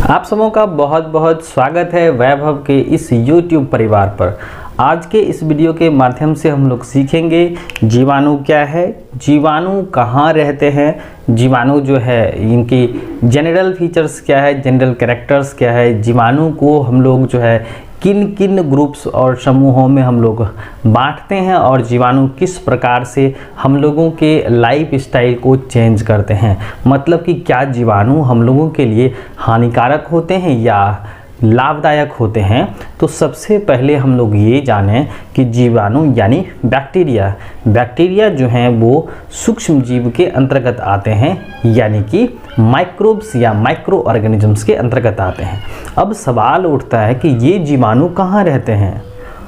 आप सबों का बहुत बहुत स्वागत है वैभव के इस YouTube परिवार पर। आज के इस वीडियो के माध्यम से हम लोग सीखेंगे जीवाणु क्या है, जीवाणु कहाँ रहते हैं, जीवाणु जो है इनकी जनरल फीचर्स क्या है, जनरल कैरेक्टर्स क्या है, जीवाणु को हम लोग जो है किन किन ग्रुप्स और समूहों में हम लोग बांटते हैं और जीवाणु किस प्रकार से हम लोगों के लाइफ स्टाइल को चेंज करते हैं। मतलब कि क्या जीवाणु हम लोगों के लिए हानिकारक होते हैं या लाभदायक होते हैं। तो सबसे पहले हम लोग ये जानें कि जीवाणु यानी बैक्टीरिया जो हैं वो सूक्ष्म जीव के अंतर्गत आते हैं, यानी कि माइक्रोब्स या माइक्रो ऑर्गेनिजम्स के अंतर्गत आते हैं। अब सवाल उठता है कि ये जीवाणु कहाँ रहते हैं,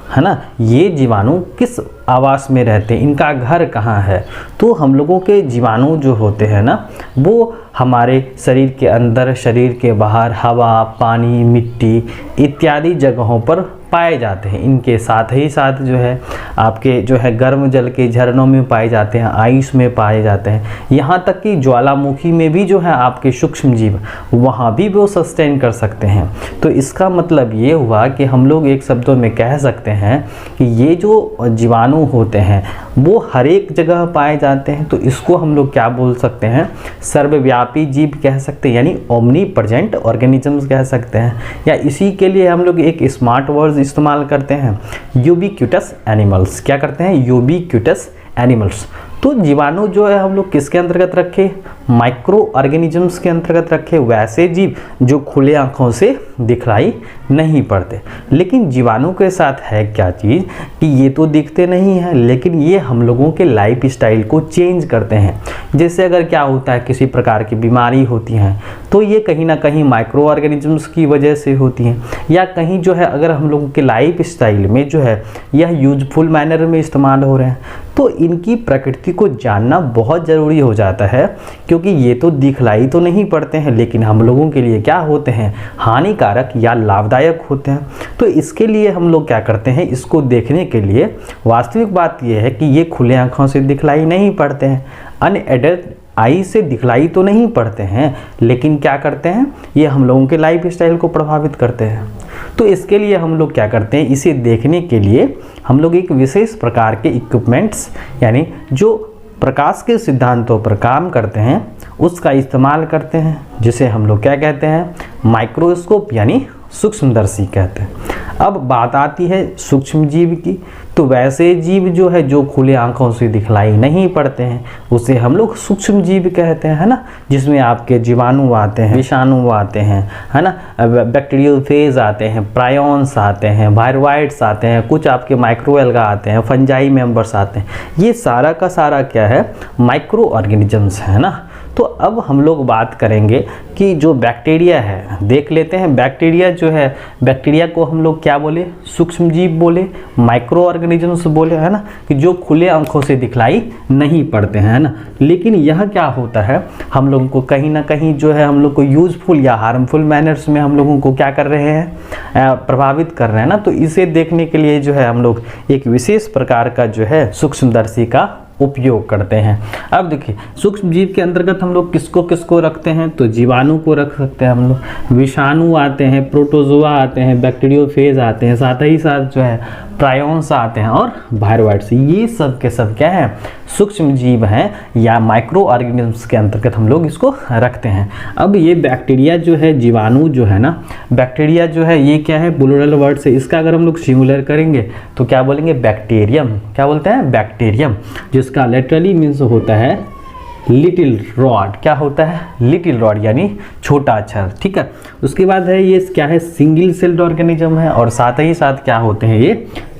है ना, ये जीवाणु किस आवास में रहते हैं, इनका घर कहाँ है। तो हम लोगों के जीवाणु जो होते हैं ना, वो हमारे शरीर के अंदर, शरीर के बाहर, हवा, पानी, मिट्टी इत्यादि जगहों पर पाए जाते हैं। इनके साथ ही साथ जो है आपके जो है गर्म जल के झरनों में पाए जाते हैं, आइस में पाए जाते हैं, यहाँ तक कि ज्वालामुखी में भी जो है आपके सूक्ष्म जीव वहाँ भी वो सस्टेन कर सकते हैं। तो इसका मतलब ये हुआ कि हम लोग एक शब्दों में कह सकते हैं कि ये जो जीवाणु होते हैं वो हर एक जगह पाए जाते हैं। तो इसको हम लोग क्या बोल सकते हैं, सर्वव्यापी जीव कह सकते हैं, यानी ओमनी प्रेजेंट ऑर्गेनिजम्स कह सकते हैं। या इसी के लिए हम लोग एक स्मार्ट वर्ड इस्तेमाल करते हैं, यूबिक्विटस एनिमल्स। क्या करते हैं, यूबिक्विटस एनिमल्स। तो जीवाणु जो है हम लोग किसके अंतर्गत रखे, माइक्रो ऑर्गेनिजम्स के अंतर्गत रखे, वैसे जीव जो खुले आंखों से दिखलाई नहीं पड़ते। लेकिन जीवाणु के साथ है क्या चीज़ कि ये तो दिखते नहीं हैं, लेकिन ये हम लोगों के लाइफ स्टाइल को चेंज करते हैं। जैसे अगर क्या होता है, किसी प्रकार की बीमारी होती है तो ये कहीं ना कहीं माइक्रो ऑर्गेनिजम्स की वजह से होती हैं, या कहीं जो है अगर हम लोगों के लाइफ स्टाइल में जो है यह यूजफुल मैनर में इस्तेमाल हो रहे हैं, तो इनकी प्रकृति को जानना बहुत ज़रूरी हो जाता है। क्योंकि ये तो दिखलाई तो नहीं पड़ते हैं, लेकिन हम लोगों के लिए क्या होते हैं, हानिकारक या लाभदायक होते हैं। तो इसके लिए हम लोग क्या करते हैं, इसको देखने के लिए वास्तविक बात यह है कि ये खुले आंखों से दिखलाई नहीं पड़ते हैं, अनएडेड आई से दिखलाई तो नहीं पड़ते हैं, लेकिन क्या करते हैं, ये हम लोगों के लाइफ स्टाइल को प्रभावित करते हैं। तो इसके लिए हम लोग क्या करते हैं, इसे देखने के लिए हम लोग एक विशेष प्रकार के इक्विपमेंट्स, यानी जो प्रकाश के सिद्धांतों पर काम करते हैं, उसका इस्तेमाल करते हैं, जिसे हम लोग क्या कहते हैं, माइक्रोस्कोप यानी सूक्ष्मदर्शी कहते हैं। अब बात आती है सूक्ष्म जीव की। तो वैसे जीव जो है जो खुले आंखों से दिखलाई नहीं पड़ते हैं, उसे हम लोग सूक्ष्म जीव कहते हैं, है ना, जिसमें आपके जीवाणु आते हैं, विषाणु आते हैं, है ना, बैक्टीरियोफेज आते हैं, प्रायोन्स आते हैं, वायरवाइट्स आते हैं, कुछ आपके माइक्रोएल्गा आते हैं, फंजाई मेंबर्स आते हैं। ये सारा का सारा क्या है, माइक्रो ऑर्गेनिजम्स है ना। तो अब हम लोग बात करेंगे कि जो बैक्टीरिया है, देख लेते हैं बैक्टीरिया जो है, बैक्टीरिया को हम लोग क्या बोले, सूक्ष्म जीव बोले, माइक्रो ऑर्गेनिजम्स बोले, है ना, कि जो खुले आंखों से दिखलाई नहीं पड़ते हैं, है ना। लेकिन यह क्या होता है, हम लोगों को कहीं ना कहीं जो है हम लोग को यूजफुल या हार्मफुल मैनर्स में हम लोगों को क्या कर रहे हैं, प्रभावित कर रहे हैं ना। तो इसे देखने के लिए जो है हम लोग एक विशेष प्रकार का जो है सूक्ष्मदर्शी का उपयोग करते हैं। अब देखिए सूक्ष्म जीव के अंतर्गत हम लोग किसको किसको रखते हैं, तो जीवाणु को रख सकते हैं हम लोग, विषाणु आते हैं, प्रोटोजोआ आते हैं, बैक्टीरियोफेज आते हैं, साथ ही साथ जो है प्रायोन्स आते हैं और वायरवाइट्स। ये सब के सब क्या है, सूक्ष्म जीव हैं या माइक्रो ऑर्गेनिजम्स के अंतर्गत हम लोग इसको रखते हैं। अब ये बैक्टीरिया जो है, जीवाणु जो है ना, बैक्टीरिया जो है ये क्या है, प्लूरल वर्ड से, इसका अगर हम लोग सिंगुलर करेंगे तो क्या बोलेंगे, बैक्टीरियम। क्या बोलते हैं, बैक्टीरियम, जिसका लिटरली मीन्स होता है लिटिल रॉड। क्या होता है, लिटिल रॉड यानी छोटा अक्षर, ठीक है। उसके बाद है ये क्या है, सिंगल सेल्ड ऑर्गेनिज्म है, और साथ ही साथ क्या होते हैं, ये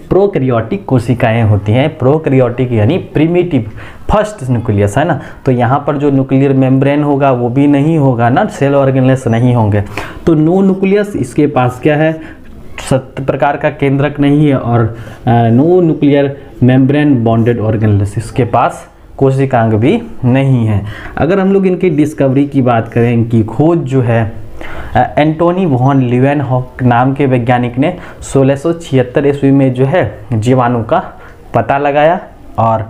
प्रोकैरियोटिक कोशिकाएं होती हैं। प्रोकैरियोटिक यानी प्रिमिटिव, फर्स्ट न्यूक्लियस, है ना। तो यहाँ पर जो न्यूक्लियर मेम्ब्रेन होगा वो भी नहीं होगा ना, सेल ऑर्गेनेल्स नहीं होंगे। तो नो न्यूक्लियस, इसके पास क्या है, सत्य प्रकार का केंद्रक नहीं है, और no nuclear membrane bonded organelles, इसके पास कोशिकांग भी नहीं है। अगर हम लोग इनकी डिस्कवरी की बात करें, इनकी खोज जो है एंटोनी वॉन लीवेनहॉक नाम के वैज्ञानिक ने 1676 ईस्वी में जो है जीवाणु का पता लगाया। और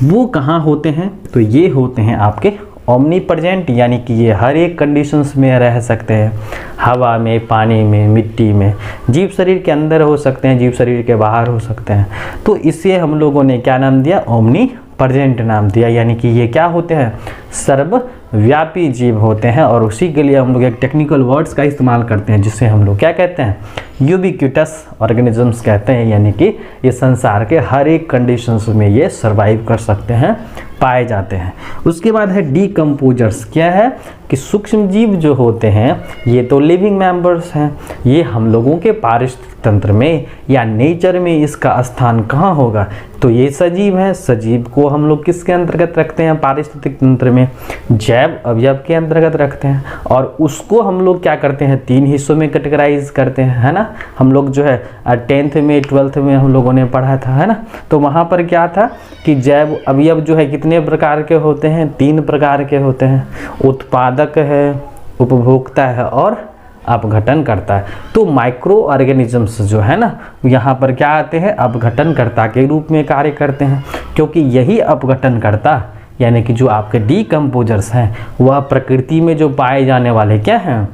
वो कहाँ होते हैं, तो ये होते हैं आपके ओमनी प्रेजेंट यानी कि ये हर एक कंडीशंस में रह सकते हैं, हवा में, पानी में, मिट्टी में। जीव शरीर के अंदर हो सकते हैं, जीव शरीर के बाहर हो सकते हैं। तो इसे हम लोगों ने क्या नाम दिया? ओमनी प्रेजेंट नाम दिया, यानी कि ये क्या होते हैं? सर्वव्यापी जीव होते हैं। और उसी के लिए हम लोग एक टेक्निकल वर्ड्स का इस्तेमाल करते हैं जिसे हम लोग क्या कहते हैं? यूबिक्विटस ऑर्गेनिजम्स कहते हैं, यानी कि ये संसार के हर एक कंडीशंस में ये सर्वाइव कर सकते हैं, पाए जाते हैं। उसके बाद है डीकम्पोजर्स। क्या है कि सूक्ष्म जीव जो होते हैं ये तो लिविंग मेंबर्स हैं, ये हम लोगों के पारिस्थितिक तंत्र में या नेचर में इसका स्थान कहाँ होगा? तो ये सजीव हैं। सजीव को हम लोग किसके अंतर्गत रखते हैं? पारिस्थितिक तंत्र में जैव अवयव के अंतर्गत रखते हैं। और उसको हम लोग क्या करते हैं? 3 हिस्सों में कैटेगराइज करते हैं, है ना। हम लोग जो है 10th में 12th में हम लोगों ने पढ़ा था, है ना। तो वहाँ पर क्या था कि जैव अवयव जो है कितने प्रकार के होते हैं? 3 प्रकार के होते हैं। उत्पादक है, उपभोक्ता है और अपघटन करता है। तो माइक्रो ऑर्गेनिजम्स जो है ना, यहाँ पर क्या आते हैं? अपघटनकर्ता के रूप में कार्य करते हैं, क्योंकि यही अपघटनकर्ता यानी कि जो आपके डीकम्पोजर्स हैं वह प्रकृति में जो पाए जाने वाले क्या हैं?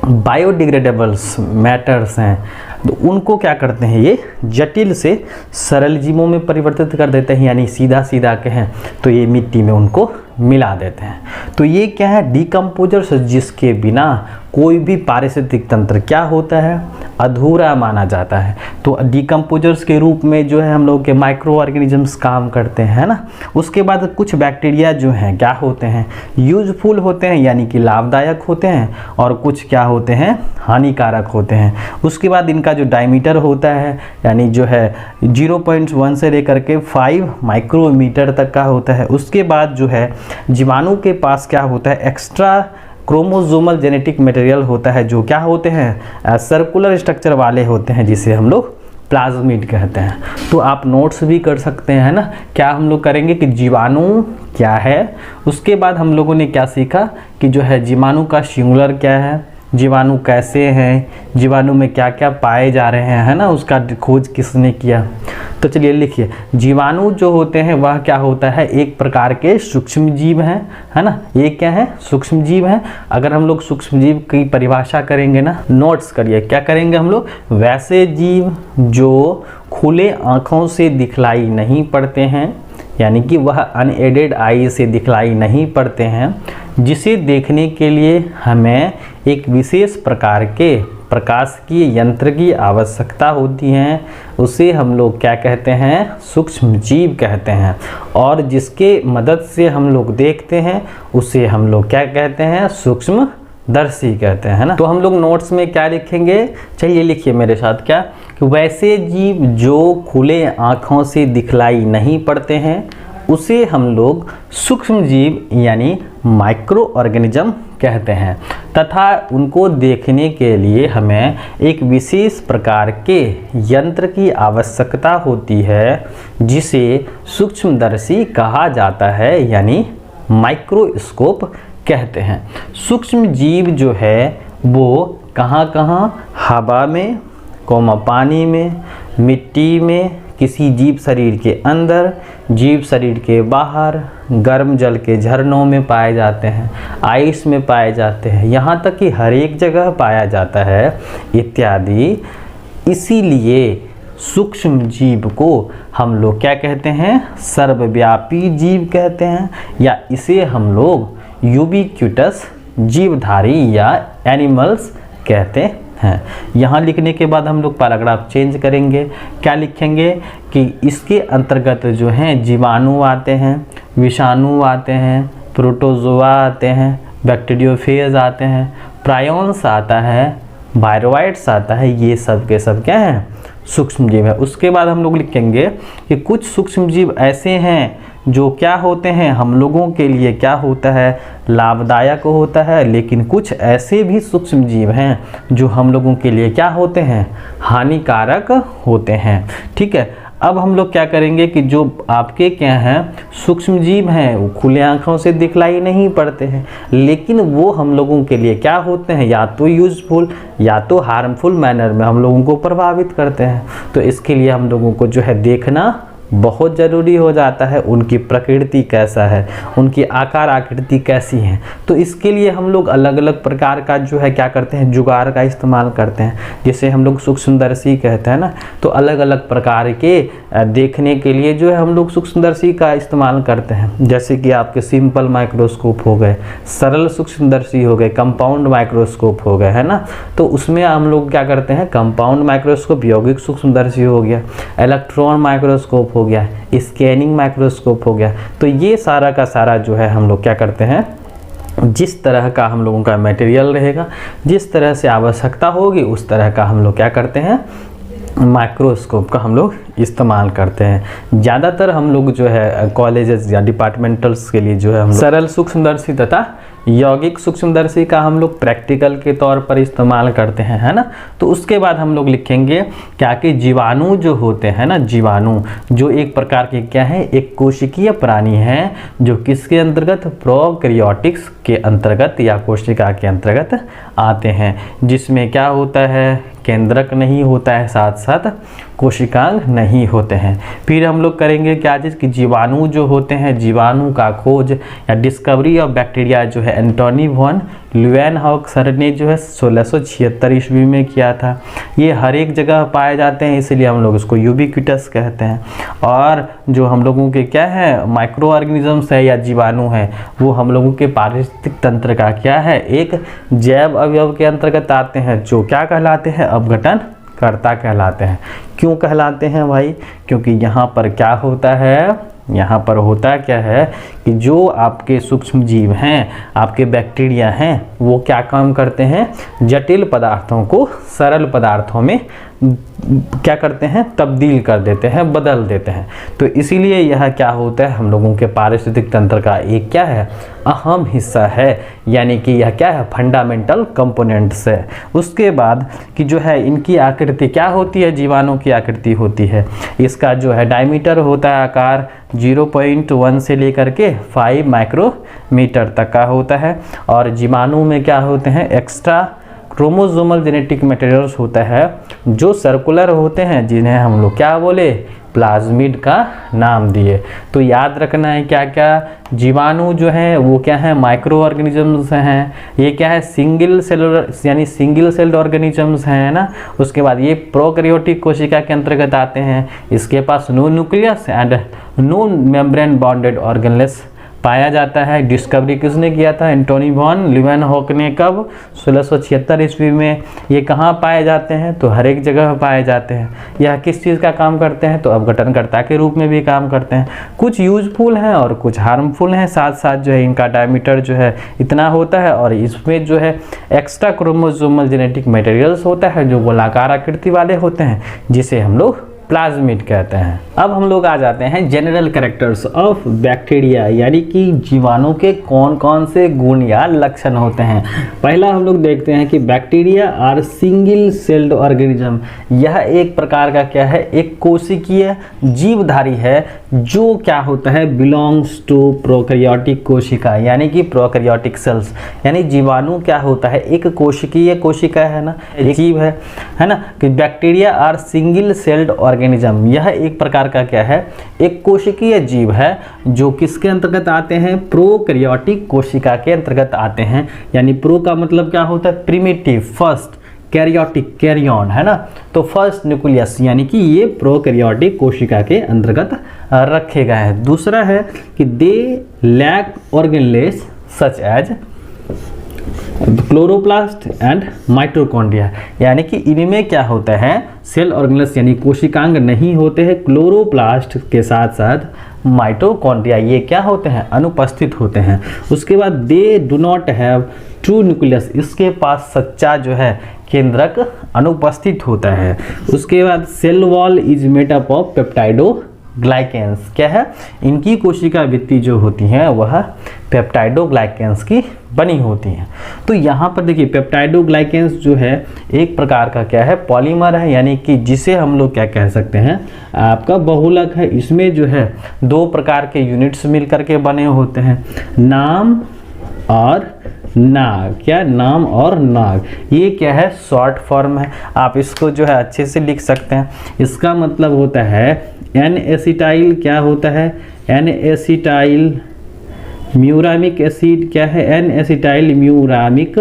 बायोडिग्रेडेबल्स मैटर्स हैं। तो उनको क्या करते हैं? ये जटिल से सरल जीवों में परिवर्तित कर देते हैं, यानी सीधा सीधा कहें तो ये मिट्टी में उनको मिला देते हैं। तो ये क्या है? डीकम्पोजर्स, जिसके बिना कोई भी पारिस्थितिक तंत्र क्या होता है? अधूरा माना जाता है। तो डीकम्पोजर्स के रूप में जो है हम लोग के माइक्रो ऑर्गेनिजम्स काम करते हैं, है ना। उसके बाद कुछ बैक्टीरिया जो हैं क्या होते हैं? यूजफुल होते हैं, यानी कि लाभदायक होते हैं, और कुछ क्या होते हैं? हानिकारक होते हैं। उसके बाद इनका जो डायमीटर होता है, यानी जो है 0.1 से लेकर के 5 माइक्रोमीटर तक का होता है। उसके बाद जो है जीवाणु के पास क्या होता है? एक्स्ट्रा क्रोमोसोमल जेनेटिक मटेरियल होता है, जो क्या होते हैं? सर्कुलर स्ट्रक्चर वाले होते हैं, जिसे हम लोग प्लाज्मिड कहते हैं। तो आप नोट्स भी कर सकते हैं, है ना। क्या हम लोग करेंगे कि जीवाणु क्या है, उसके बाद हम लोगों ने क्या सीखा कि जो है जीवाणु का सिंगुलर क्या है, जीवाणु कैसे हैं, जीवाणु में क्या क्या पाए जा रहे हैं, है ना, उसका खोज किसने किया। तो चलिए लिखिए, जीवाणु जो होते हैं वह क्या होता है? एक प्रकार के सूक्ष्म जीव हैं, है ना। ये क्या है? सूक्ष्म जीव हैं। अगर हम लोग सूक्ष्म जीव की परिभाषा करेंगे ना, नोट्स करिए, क्या करेंगे हम लोग? वैसे जीव जो खुले आँखों से दिखलाई नहीं पड़ते हैं, यानी कि वह अनएडेड आई से दिखलाई नहीं पड़ते हैं, जिसे देखने के लिए हमें एक विशेष प्रकार के प्रकाशिकीय यंत्र की आवश्यकता होती है, उसे हम लोग क्या कहते हैं? सूक्ष्म जीव कहते हैं। और जिसके मदद से हम लोग देखते हैं उसे हम लोग क्या कहते हैं? सूक्ष्मदर्शी कहते हैं, है ना। तो हम लोग नोट्स में क्या लिखेंगे? चलिए लिखिए मेरे साथ, क्या कि वैसे जीव जो खुले आँखों से दिखलाई नहीं पड़ते हैं उसे हम लोग सूक्ष्म जीव यानी माइक्रो ऑर्गेनिज्म कहते हैं, तथा उनको देखने के लिए हमें एक विशेष प्रकार के यंत्र की आवश्यकता होती है, जिसे सूक्ष्मदर्शी कहा जाता है, यानी माइक्रोस्कोप कहते हैं। सूक्ष्म जीव जो है वो कहाँ कहाँ? हवा में, पानी में, मिट्टी में, किसी जीव शरीर के अंदर, जीव शरीर के बाहर, गर्म जल के झरनों में पाए जाते हैं, आइस में पाए जाते हैं, यहाँ तक कि हर एक जगह पाया जाता है इत्यादि। इसीलिए सूक्ष्म जीव को हम लोग क्या कहते हैं? सर्वव्यापी जीव कहते हैं, या इसे हम लोग यूबिक्विटस जीवधारी या एनिमल्स कहते हैं। यहाँ लिखने के बाद हम लोग पैराग्राफ चेंज करेंगे। क्या लिखेंगे कि इसके अंतर्गत जो हैं जीवाणु आते हैं, विषाणु आते हैं, प्रोटोजोआ आते हैं, बैक्टीरियोफेज आते हैं, प्रायोन्स आता है, वायरोइड्स आता है। ये सब के सब क्या हैं? सूक्ष्म जीव है। उसके बाद हम लोग लिखेंगे कि कुछ सूक्ष्म जीव ऐसे हैं जो क्या होते हैं? हम लोगों के लिए क्या होता है? लाभदायक होता है। लेकिन कुछ ऐसे भी सूक्ष्म जीव हैं जो हम लोगों के लिए क्या होते हैं? हानिकारक होते हैं। ठीक है। अब हम लोग क्या करेंगे कि जो आपके क्या हैं सूक्ष्म जीव हैं वो खुले आँखों से दिखलाई नहीं पड़ते हैं, लेकिन वो हम लोगों के लिए क्या होते हैं? या तो यूजफुल या तो हार्मफुल मैनर में हम लोगों को प्रभावित करते हैं। तो इसके लिए हम लोगों को जो है देखना बहुत ज़रूरी हो जाता है, उनकी प्रकृति कैसा है, उनकी आकार आकृति कैसी है। तो इसके लिए हम लोग अलग अलग प्रकार का जो है क्या करते हैं, जुगाड़ का इस्तेमाल करते हैं, जिसे हम लोग सूक्ष्मदर्शी कहते हैं ना। तो अलग अलग प्रकार के देखने के लिए जो है हम लोग सूक्ष्मदर्शी का इस्तेमाल करते हैं। जैसे कि आपके सिंपल माइक्रोस्कोप हो गए, सरल सूक्ष्मदर्शी हो गए, कंपाउंड माइक्रोस्कोप हो गए, है ना। तो उसमें हम लोग क्या करते हैं, कंपाउंड माइक्रोस्कोप यौगिक सूक्ष्मदर्शी हो गया, इलेक्ट्रॉन माइक्रोस्कोप हो गया, स्कैनिंग माइक्रोस्कोप हो गया। तो ये सारा का सारा जो है हम लोग क्या करते हैं, जिस तरह का हम लोगों का मटेरियल रहेगा, जिस तरह से आवश्यकता होगी, उस तरह का हम लोग क्या करते हैं, माइक्रोस्कोप का हम लोग इस्तेमाल करते हैं। ज़्यादातर हम लोग जो है कॉलेजेस या डिपार्टमेंटल्स के लिए जो है हम सरल सूक्ष्मदर्शी तथा यौगिक सूक्ष्मदर्शी का हम लोग प्रैक्टिकल के तौर पर इस्तेमाल करते हैं, है ना। तो उसके बाद हम लोग लिखेंगे क्या कि जीवाणु जो होते हैं ना, जीवाणु जो एक प्रकार के क्या है, एक कोशिकीय प्राणी है, जो किसके अंतर्गत, प्रोकैरियोटिक्स के अंतर्गत या कोशिका के अंतर्गत आते हैं, जिसमें क्या होता है, केंद्रक नहीं होता है, साथ साथ कोशिकांग नहीं होते हैं। फिर हम लोग करेंगे क्या चीज़ कि जीवाणु जो होते हैं, जीवाणु का खोज या डिस्कवरी ऑफ बैक्टीरिया जो है एंटोनी वॉन ल्यूवेनहॉक सर ने जो है 1676 ईस्वी में किया था। ये हर एक जगह पाए जाते हैं, इसलिए हम लोग इसको यूबिक्विटस कहते हैं। और जो हम लोगों के क्या है, माइक्रो ऑर्गेनिजम्स है या जीवाणु है, वो हम लोगों के पारिस्थितिक तंत्र का क्या है, एक जैव अवयव के अंतर्गत आते हैं, जो क्या कहलाते हैं, अपघटन कर्ता कहलाते हैं। क्यों कहलाते हैं भाई, क्योंकि यहाँ पर क्या होता है, यहाँ पर होता क्या है कि जो आपके सूक्ष्म जीव हैं, आपके बैक्टीरिया हैं, वो क्या काम करते हैं, जटिल पदार्थों को सरल पदार्थों में क्या करते हैं, तब्दील कर देते हैं, बदल देते हैं। तो इसीलिए यह क्या होता है, हम लोगों के पारिस्थितिक तंत्र का एक क्या है, अहम हिस्सा है, यानी कि यह क्या है, फंडामेंटल कंपोनेंट्स है। उसके बाद कि जो है इनकी आकृति क्या होती है, जीवाणु की आकृति होती है, इसका जो है डायमीटर होता है, आकार 0.1 से लेकर के 5 माइक्रोमीटर तक का होता है। और जीवाणु में क्या होते हैं, एक्स्ट्रा क्रोमोसोमल जेनेटिक मटेरियल्स होता है, जो सर्कुलर होते हैं, जिन्हें हम लोग क्या बोले, प्लाज्मिड का नाम दिए। तो याद रखना है क्या क्या, जीवाणु जो है वो क्या है, माइक्रो ऑर्गेनिजम्स हैं, ये क्या है, सिंगल सेलुलर यानी सिंगल सेल्ड ऑर्गेनिजम्स हैं ना। उसके बाद ये प्रोकैरियोटिक कोशिका के अंतर्गत आते हैं, इसके पास no nucleus and no membrane bonded organelles पाया जाता है। डिस्कवरी किसने किया था, एंटोनी वॉन ल्यूवेनहॉक ने, कब, 1676 ईस्वी में। ये कहाँ पाए जाते हैं, तो हर एक जगह पाए जाते हैं। यह किस चीज़ का काम करते हैं, तो अपघटनकर्ता के रूप में भी काम करते हैं। कुछ यूजफुल हैं और कुछ हार्मफुल हैं, साथ साथ जो है इनका डायमीटर जो है इतना होता है, और इसमें जो है एक्स्ट्रा क्रोमोसोमल जेनेटिक मटेरियल्स होता है, जो गोलाकार आकृति वाले होते हैं, जिसे हम लोग प्लाज्मिड कहते हैं। अब हम लोग आ जाते हैं जनरल कैरेक्टर्स ऑफ बैक्टीरिया, यानी कि जीवाणु के कौन कौन से गुण या लक्षण होते हैं। पहला हम लोग देखते हैं कि bacteria are single celled organism. यह एक प्रकार का क्या है, एक कोशिकीय जीवधारी है, जो क्या होता है, बिलोंग्स टू प्रोकैरियोटिक कोशिका, यानी कि प्रोकैरियोटिक सेल्स। यानी जीवाणु क्या होता है, एक कोशिकीय कोशिका है ना, एक जीव है ना, कि bacteria are single celled organism. यह एक प्रकार का क्या है, एक कोशिकीय जीव है, जो किसके अंतर्गत आते हैं, प्रोकैरियोटिक कोशिका के अंतर्गत आते हैं। यानी प्रो का मतलब क्या होता है, प्रिमिटिव, फर्स्ट, कैरियोटिक, कैरियन, है ना। तो फर्स्ट न्यूक्लियस, यानी कि ये प्रोकैरियोटिक कोशिका के अंतर्गत रखे गए हैं। दूसरा है कि they lack organelles such as chloroplast and mitochondria, यानी कि इनमें क्या होता है, सेल ऑर्गेनल्स यानी कोशिकांग नहीं होते हैं, क्लोरोप्लास्ट के साथ साथ माइटोकॉन्ड्रिया ये क्या होते हैं, अनुपस्थित होते हैं। उसके बाद they do not have true nucleus, इसके पास सच्चा जो है केंद्रक अनुपस्थित होता है। उसके बाद cell wall is made up of peptidoglycans, क्या है, इनकी कोशिका भित्ति जो होती है वह पेप्टाइडोग्लाइकेंस की बनी होती हैं। तो यहाँ पर देखिए पेप्टाइडोग्लाइकेंस जो है एक प्रकार का क्या है, पॉलीमर है, यानी कि जिसे हम लोग क्या कह सकते हैं, आपका बहुलक है। इसमें जो है दो प्रकार के यूनिट्स मिलकर के बने होते हैं, नाम और नाग, क्या नाम और नाग, ये क्या है शॉर्ट फॉर्म है, आप इसको जो है अच्छे से लिख सकते हैं। इसका मतलब होता है एन एसिटाइल, क्या होता है एन एसिटाइल म्यूरामिक एसिड, क्या है एन एसिटाइल म्यूरामिक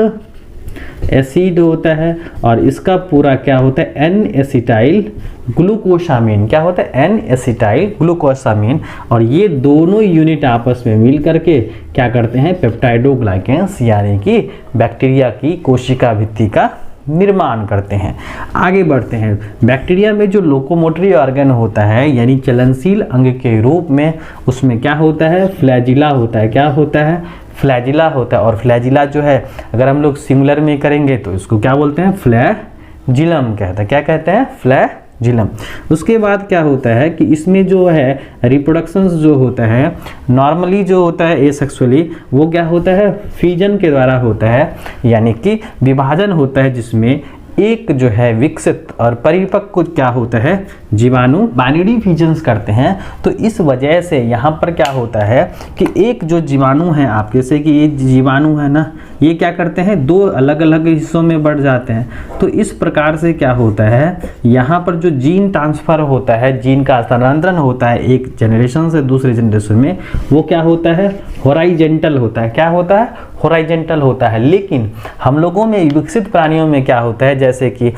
एसिड होता है, और इसका पूरा क्या होता है एन एसिटाइल ग्लूकोसामीन, क्या होता है एन एसिटाइल ग्लूकोसामीन, और ये दोनों यूनिट आपस में मिल करके क्या करते हैं पेप्टाइडोग्लाइकेंस यानी कि बैक्टीरिया की कोशिका भित्ति का निर्माण करते हैं। आगे बढ़ते हैं, बैक्टीरिया में जो लोकोमोटरी ऑर्गन होता है यानी चलनशील अंग के रूप में, उसमें क्या होता है फ्लैजिला होता है, क्या होता है फ्लैजिला होता है, और फ्लैजिला जो है अगर हम लोग सिंगुलर में करेंगे तो इसको क्या बोलते हैं फ्लैजिलम कहते हैं, क्या कहते हैं फ्लैजिलम। उसके बाद क्या होता है कि इसमें जो है रिप्रोडक्शन जो होता है नॉर्मली जो होता है एसेक्सुअली, वो क्या होता है फिजन के द्वारा होता है, यानी कि विभाजन होता है जिसमें एक जो है विकसित और परिपक्व क्या होता है जीवाणु बाइनरी फिजन्स करते हैं। तो इस वजह से यहाँ पर क्या होता है कि एक जो जीवाणु है आपके से कि ये जीवाणु है ना, ये क्या करते हैं दो अलग अलग हिस्सों में बढ़ जाते हैं। तो इस प्रकार से क्या होता है यहाँ पर जो जीन ट्रांसफर होता है, जीन का स्थानांतरण होता है एक जनरेशन से दूसरे जनरेशन में, वो क्या होता है हॉराइजेंटल होता है, क्या होता है हॉराइजेंटल होता है। लेकिन हम लोगों में विकसित प्राणियों में क्या होता है जैसे कि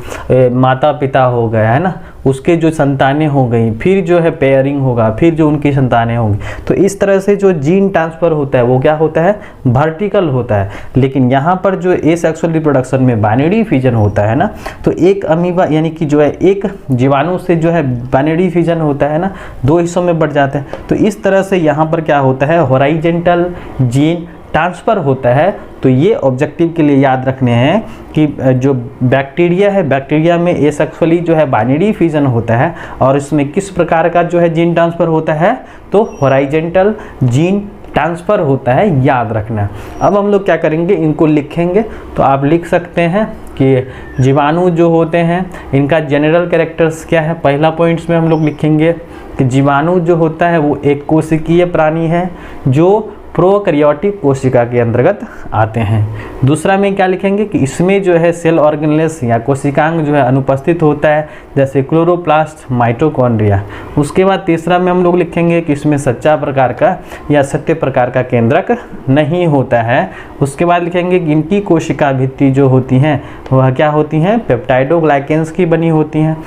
माता पिता हो गया है ना, उसके जो संतानें हो गई, फिर जो है पेयरिंग होगा, फिर जो उनकी संतानें होंगी, तो इस तरह से जो जीन ट्रांसफर होता है वो क्या होता है वर्टिकल होता है। लेकिन यहाँ पर जो एसेक्सुअल रिप्रोडक्शन में बाइनरी फिजन होता है ना, तो एक अमीबा यानी कि जो है एक जीवाणु से जो है बाइनरी फिजन होता है ना, दो हिस्सों में बढ़ जाते हैं। तो इस तरह से यहाँ पर क्या होता है हॉराइजेंटल जीन ट्रांसफर होता है। तो ये ऑब्जेक्टिव के लिए याद रखने हैं कि जो बैक्टीरिया है, बैक्टीरिया में एसेक्सुअली जो है बाइनरी फिजन होता है, और इसमें किस प्रकार का जो है जीन ट्रांसफर होता है तो हॉराइजेंटल जीन ट्रांसफर होता है, याद रखना। अब हम लोग क्या करेंगे इनको लिखेंगे। तो आप लिख सकते हैं कि जीवाणु जो होते हैं इनका जनरल कैरेक्टर्स क्या है। पहला पॉइंट्स में हम लोग लिखेंगे कि जीवाणु जो होता है वो एक कोशिकीय प्राणी है जो प्रोकैरियोटिक कोशिका के अंतर्गत आते हैं। दूसरा में क्या लिखेंगे कि इसमें जो है सेल ऑर्गेनेल्स या कोशिकांग जो है अनुपस्थित होता है, जैसे क्लोरोप्लास्ट, माइटोकॉन्ड्रिया। उसके बाद तीसरा में हम लोग लिखेंगे कि इसमें सच्चा प्रकार का या सत्य प्रकार का केंद्रक नहीं होता है। उसके बाद लिखेंगे कि इनकी कोशिका भित्ति जो होती हैं वह क्या होती हैं पेप्टाइडोग्लाइकेंस की बनी होती हैं।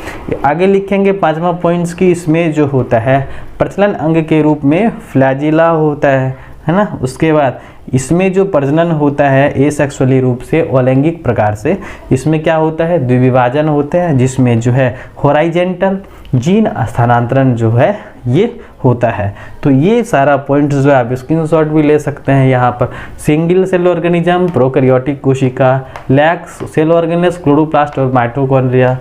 आगे लिखेंगे पांचवा पॉइंट्स की इसमें जो होता है प्रचलन अंग के रूप में फ्लैजिला होता है ना। उसके बाद इसमें जो प्रजनन होता है एसेक्सुअली रूप से अलैंगिक प्रकार से, इसमें क्या होता है द्विविभाजन होते हैं जिसमें जो है हॉराइजेंटल जीन स्थानांतरण जो है ये होता है। तो ये सारा पॉइंट्स जो है आप स्क्रीनशॉट भी ले सकते हैं। यहाँ पर सिंगल सेल ऑर्गेनिज्म, प्रोकैरियोटिक कोशिका, लैक्स सेल ऑर्गेनेल्स, क्लोरोप्लास्ट और माइटोकॉन्ड्रिया,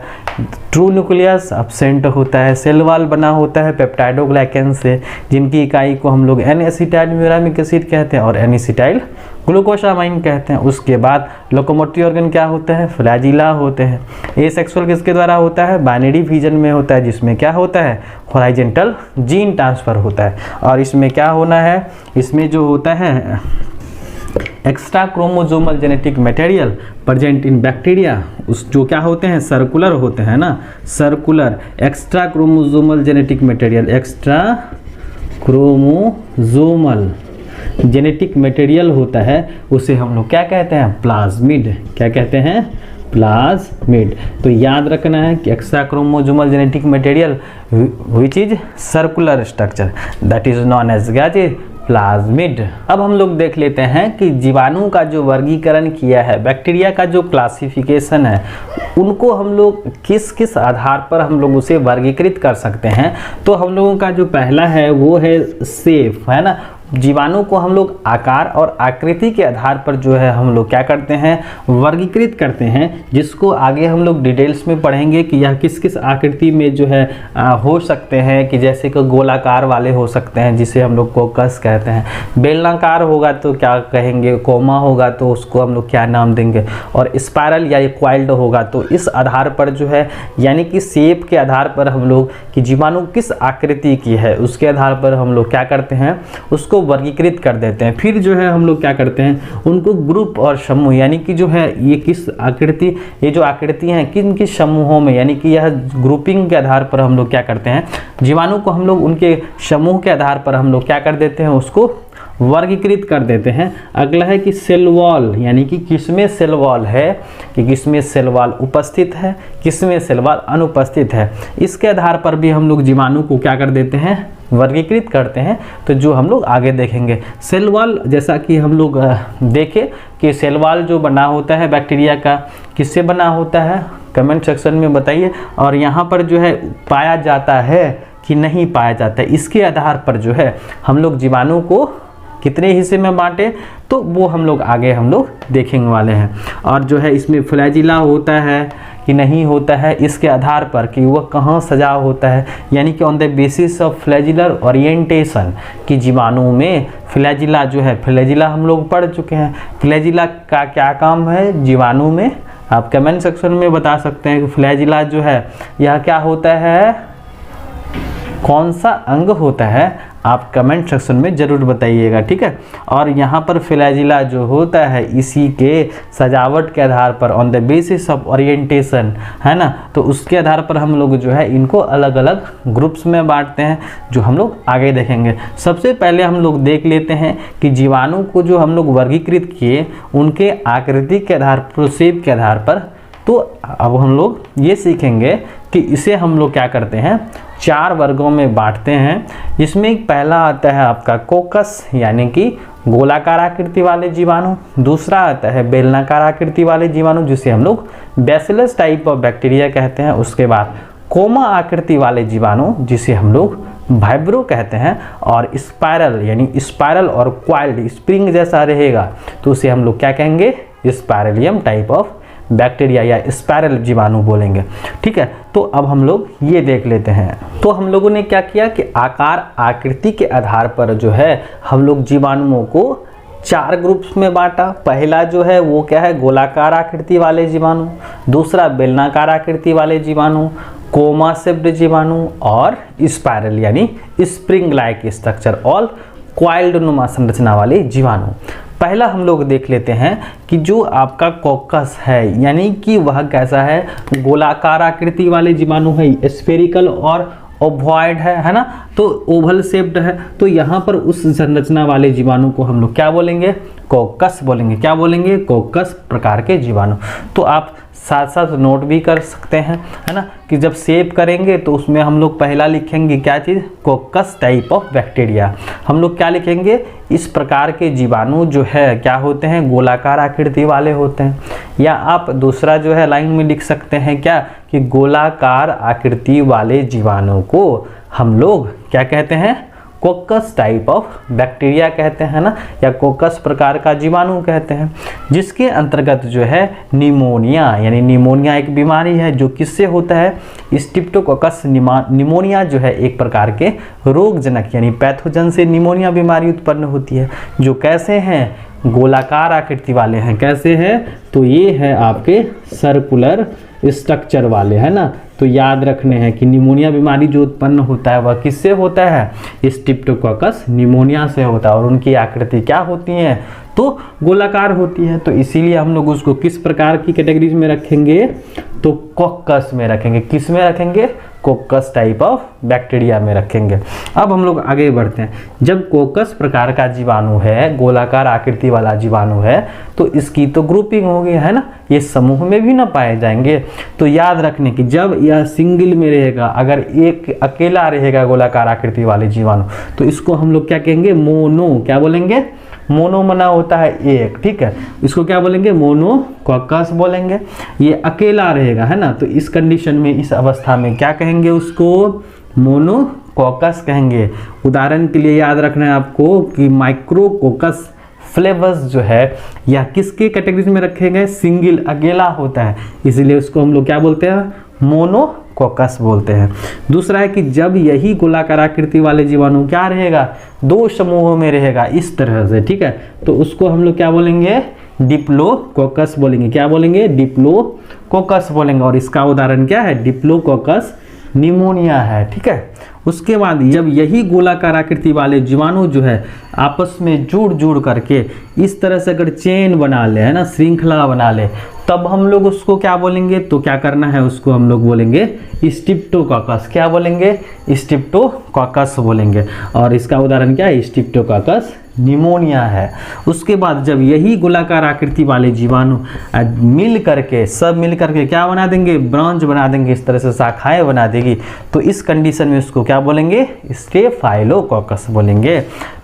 ट्रू न्यूक्लियस अब्सेंट होता है, सेल वॉल बना होता है पेप्टाइडोग्लाइकेन से, जिनकी इकाई को हम लोग एन एसिटाइल म्यूरामिक एसिड कहते हैं और एन एसिटाइल ग्लूकोसामाइन कहते हैं। उसके बाद लोकोमोटरी ऑर्गन क्या होते हैं फ्लैजिला होते हैं। एसेक्सुअल किसके द्वारा होता है बाइनरी फिजन में होता है, जिसमें क्या होता है हॉराइजेंटल जीन ट्रांसफर होता है। और इसमें क्या होना है, इसमें जो होता है extra chromosomal genetic material present in bacteria, उस जो क्या होते हैं सर्कुलर होते हैं ना, circular extra chromosomal genetic material, extra chromosomal genetic material होता है, उसे हम लोग क्या कहते हैं प्लाज्मिड। क्या कहते हैं प्लाज्मिड। तो याद रखना है कि extra chromosomal genetic material which is circular structure that is known as क्या चीज प्लाज्मिड। अब हम लोग देख लेते हैं कि जीवाणु का जो वर्गीकरण किया है, बैक्टीरिया का जो क्लासिफिकेशन है, उनको हम लोग किस किस आधार पर हम लोग उसे वर्गीकृत कर सकते हैं। तो हम लोगों का जो पहला है वो है सेफ, है ना। जीवाणु को हम लोग आकार और आकृति के आधार पर जो है हम लोग क्या करते हैं वर्गीकृत करते हैं, जिसको आगे हम लोग डिटेल्स में पढ़ेंगे कि यह किस किस आकृति में जो है हो सकते हैं। कि जैसे कि गोलाकार वाले हो सकते हैं जिसे हम लोग कोकस कहते हैं, बेलनाकार होगा तो क्या कहेंगे कोमा होगा तो उसको हम लोग क्या नाम देंगे, और स्पाइरल या क्वाइल्ड होगा। तो इस आधार पर जो है यानी कि शेप के आधार पर हम लोग कि जीवाणु किस आकृति की है उसके आधार पर हम लोग क्या करते हैं उसको उनको वर्गीकृत कर देते हैं। फिर जो है हम लोग क्या करते हैं, उनको ग्रुप और समूह, यानी कि जो है ये किस आकृति, ये जो आकृति हैं किन किस समूहों में, यानी कि यह ग्रुपिंग के आधार पर हम लोग क्या करते हैं, जीवाणु को हम लोग उनके समूह के आधार पर हम लोग क्या कर देते हैं, उसको वर्गीकृत कर देते हैं। अगला है कि सेल वॉल, यानी कि किसमें सेल वॉल है, कि किसमें सेल वॉल उपस्थित है, किसमें सेल वॉल अनुपस्थित है। इसके आधार पर भी हम लोग जीवाणु को क्या कर देते हैं, वर्गीकृत करते हैं। तो जो हम लोग आगे देखेंगे सेल वॉल, जैसा कि हम लोग देखें कि सेल वॉल जो बना होता है बैक्टीरिया का, किससे बना होता है, कमेंट सेक्शन में बताइए। और यहाँ पर जो है पाया जाता है कि नहीं पाया जाता है, इसके आधार पर जो है हम लोग जीवाणु को कितने हिस्से में बांटे, तो वो हम लोग आगे हम लोग देखेंगे वाले हैं। और जो है इसमें फ्लैजिला होता है कि नहीं होता है, इसके आधार पर कि वह कहाँ सजा होता है, यानी कि on the basis of flagellar orientation, कि जीवाणु में फ्लैजिला जो है, फ्लैजिला हम लोग पढ़ चुके हैं। फ्लैजिला का क्या काम है जीवाणु में, आप कमेंट सेक्शन में बता सकते हैं कि फ्लैजिला जो है यह क्या होता है, कौन सा अंग होता है, आप कमेंट सेक्शन में ज़रूर बताइएगा, ठीक है। और यहाँ पर फ्लैजिला जो होता है इसी के सजावट के आधार पर, on the basis of orientation, है ना, तो उसके आधार पर हम लोग जो है इनको अलग अलग ग्रुप्स में बांटते हैं, जो हम लोग आगे देखेंगे। सबसे पहले हम लोग देख लेते हैं कि जीवाणु को जो हम लोग वर्गीकृत किए उनके आकृति के आधार पर, शेप के आधार पर। तो अब हम लोग ये सीखेंगे कि इसे हम लोग क्या करते हैं, 4 वर्गों में बांटते हैं। जिसमें पहला आता है आपका कोकस, यानी कि गोलाकार आकृति वाले जीवाणु। दूसरा आता है बेलनाकार आकृति वाले जीवाणु, जिसे हम लोग बैसिलस टाइप ऑफ बैक्टीरिया कहते हैं। उसके बाद कोमा आकृति वाले जीवाणु, जिसे हम लोग वाइब्रो कहते हैं। और स्पाइरल, यानी स्पाइरल और क्वाइल्ड, स्प्रिंग जैसा रहेगा, तो उसे हम लोग क्या कहेंगे, स्पाइरलियम टाइप ऑफ बैक्टीरिया या स्पाइरल जीवाणु बोलेंगे, ठीक है। तो अब हम लोग ये देख लेते हैं। तो हम लोगों ने क्या किया कि आकार आकृति के आधार पर जो है हम लोग जीवाणुओं को 4 ग्रुप्स में बांटा। पहला जो है वो क्या है, गोलाकार आकृति वाले जीवाणु। दूसरा बेलनाकार आकृति वाले जीवाणु, कोमा शेप्ड जीवाणु, और स्पाइरल यानी spring like structure, all coiled नुमा संरचना वाले जीवाणु। पहला हम लोग देख लेते हैं कि जो आपका कोकस है, यानी कि वह कैसा है, गोलाकार आकृति वाले जीवाणु है, स्फेरिकल और ओवॉइड है ना, तो ओवल शेप्ड है। तो यहाँ पर उस संरचना वाले जीवाणु को हम लोग क्या बोलेंगे, कोकस बोलेंगे। क्या बोलेंगे, कोकस प्रकार के जीवाणु। तो आप साथ साथ नोट भी कर सकते हैं, है ना, कि जब सेव करेंगे तो उसमें हम लोग पहला लिखेंगे क्या चीज़, कोकस टाइप ऑफ बैक्टीरिया। हम लोग क्या लिखेंगे, इस प्रकार के जीवाणु जो है क्या होते हैं, गोलाकार आकृति वाले होते हैं। या आप दूसरा जो है लाइन में लिख सकते हैं क्या, कि गोलाकार आकृति वाले जीवाणु को हम लोग क्या कहते हैं, कोकस टाइप ऑफ बैक्टीरिया कहते हैं ना, या कोकस प्रकार का जीवाणु कहते हैं। जिसके अंतर्गत जो है निमोनिया, यानी निमोनिया एक बीमारी है जो किससे होता है, स्ट्रेप्टोकोकस निमोनिया जो है एक प्रकार के रोगजनक यानी पैथोजन से निमोनिया बीमारी उत्पन्न होती है, जो कैसे हैं, गोलाकार आकृति वाले हैं। कैसे हैं, तो ये है आपके सर्कुलर स्ट्रक्चर वाले, है ना। तो याद रखने हैं कि निमोनिया बीमारी जो उत्पन्न होता है वह किससे होता है, स्ट्रेप्टोकोकस निमोनिया से होता है। और उनकी आकृति क्या होती है, तो गोलाकार होती है। तो इसीलिए हम लोग उसको किस प्रकार की कैटेगरीज में रखेंगे, तो कोकस में रखेंगे। किस में रखेंगे, कोकस टाइप ऑफ बैक्टीरिया में रखेंगे। अब हम लोग आगे बढ़ते हैं। जब कोकस प्रकार का जीवाणु है, गोलाकार आकृति वाला जीवाणु है, तो इसकी तो ग्रुपिंग होगी, है ना, ये समूह में भी ना पाए जाएंगे। तो याद रखने की, जब यह सिंगल में रहेगा, अगर एक अकेला रहेगा गोलाकार आकृति वाले जीवाणु, तो इसको हम लोग क्या कहेंगे, मोनो। क्या बोलेंगे, मोनो मना होता है एक, ठीक है, इसको क्या बोलेंगे, मोनोकोकस बोलेंगे। ये अकेला रहेगा, है ना, तो इस कंडीशन में, इस अवस्था में क्या कहेंगे, उसको मोनोकोकस कहेंगे। उदाहरण के लिए याद रखना है आपको कि माइक्रोकोकस फ्लेवस जो है यह किसके कैटेगरीज में रखे गए, सिंगल अकेला होता है, इसलिए उसको हम लोग क्या बोलते हैं, मोनोकोकस बोलते हैं। दूसरा है कि जब यही गोलाकार आकृति वाले जीवाणु क्या रहेगा, 2 समूहों में रहेगा इस तरह से, ठीक है, तो उसको हम लोग क्या बोलेंगे, डिप्लोकोकस बोलेंगे। क्या बोलेंगे, डिप्लोकोकस बोलेंगे। और इसका उदाहरण क्या है, डिप्लोकोकस निमोनिया है, ठीक है। उसके बाद जब यही गोलाकार आकृति वाले जीवाणु जो है आपस में जुड़ करके इस तरह से अगर चेन बना ले, है ना, श्रृंखला बना ले, तब हम लोग उसको क्या बोलेंगे, तो क्या करना है, उसको हम लोग बोलेंगे स्ट्रेप्टोकोकस। क्या बोलेंगे, स्ट्रेप्टोकोकस बोलेंगे। और इसका उदाहरण क्या है, स्ट्रेप्टोकोकस निमोनिया है। उसके बाद जब यही गोलाकार आकृति वाले जीवाणु मिल करके क्या बना देंगे, ब्रांच बना देंगे, इस तरह से शाखाएं बना देगी, तो इस कंडीशन में उसको क्या बोलेंगे, स्टेफाइलोकोकस बोलेंगे।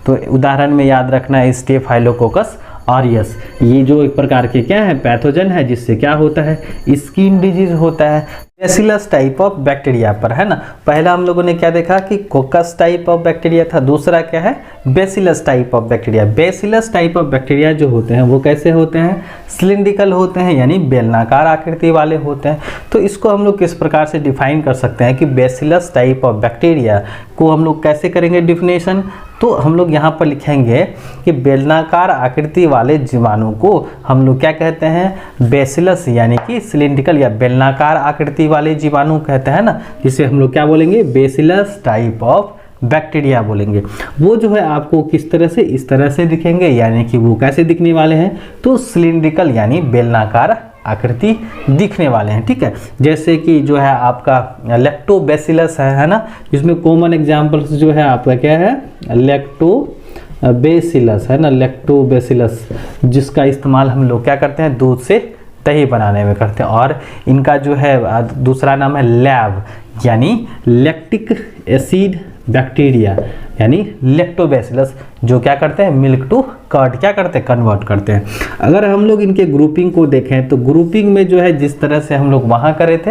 तो उदाहरण में याद रखना है स्टेफाइलोकोकस ऑरियस। ये जो एक प्रकार के क्या है, पैथोजन है, जिससे क्या होता है, स्किन डिजीज होता है। बैसिलस टाइप ऑफ बैक्टीरिया पर, है ना, पहला हम लोगों ने क्या देखा कि कोकस टाइप ऑफ बैक्टीरिया था, दूसरा क्या है, bacillus type of bacteria. Bacillus type of bacteria जो होते हैं वो कैसे होते हैं, सिलिंड्रिकल होते हैं, यानी बेलनाकार आकृति वाले होते हैं। तो इसको हम लोग किस प्रकार से डिफाइन कर सकते हैं कि बैसिलस टाइप ऑफ बैक्टीरिया को हम लोग कैसे करेंगे डिफिनेशन, तो हम लोग यहाँ पर लिखेंगे कि बेलनाकार आकृति वाले जीवाणु को हम लोग क्या कहते हैं, बैसिलस, यानी कि सिलिंड्रिकल या बेलनाकार आकृति वाले जीवाणु कहते हैं ना, जिसे हम लोग क्या बोलेंगे, बैसिलस टाइप ऑफ बैक्टीरिया बोलेंगे। वो जो है आपको किस तरह से, इस तरह से दिखेंगे, यानी कि वो कैसे दिखने वाले हैं, तो सिलिंड्रिकल यानी बेलनाकार आकृति दिखने वाले हैं, ठीक है। जैसे कि जो है आपका लैक्टोबैसिलस है ना, जिसमें कॉमन एग्जांपल्स जो है आपका क्या है, लैक्टोबैसिलस है ना, लैक्टोबैसिलस, जिसका इस्तेमाल हम लोग क्या करते हैं, दूध से दही बनाने में करते हैं। और इनका जो है दूसरा नाम है लैब, यानी लैक्टिक एसिड बैक्टीरिया, यानी लैक्टोबैसिलस, जो क्या करते हैं, मिल्क टू कर्ड क्या करते हैं, कन्वर्ट करते हैं। अगर हम लोग इनके ग्रुपिंग को देखें तो ग्रुपिंग में जो है जिस तरह से हम लोग वहाँ करे थे,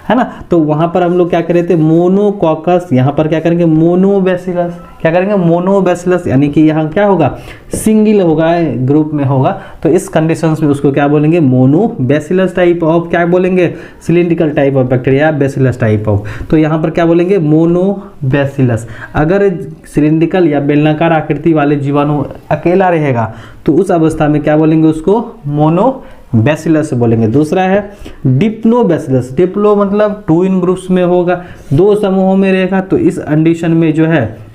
है ना, तो वहाँ पर हम लोग क्या करे थे, मोनोकॉकस, यहाँ पर क्या करेंगे, मोनोबैसिलस, क्या करेंगे, मोनोबैसिलस, यानी कि यहाँ क्या होगा, सिंगल होगा, ग्रुप में होगा, तो इस कंडीशंस में उसको क्या बोलेंगे, मोनोबैसिलस टाइप ऑफ, क्या बोलेंगे, cylindrical type of bacteria, bacillus type of. तो यहाँ पर क्या बोलेंगे, मोनोबैसिलस। अगर सिलिंड्रिकल या बेलनाकार आकृति वाले जीवाणु अकेला रहेगा तो उस अवस्था में क्या बोलेंगे, उसको मोनोबैसिलस बोलेंगे। दूसरा है डिप्लोबैसिलस। डिप्लो मतलब 2 इन ग्रुप्स में होगा, 2 समूहों में रहेगा, तो इस कंडीशन में जो है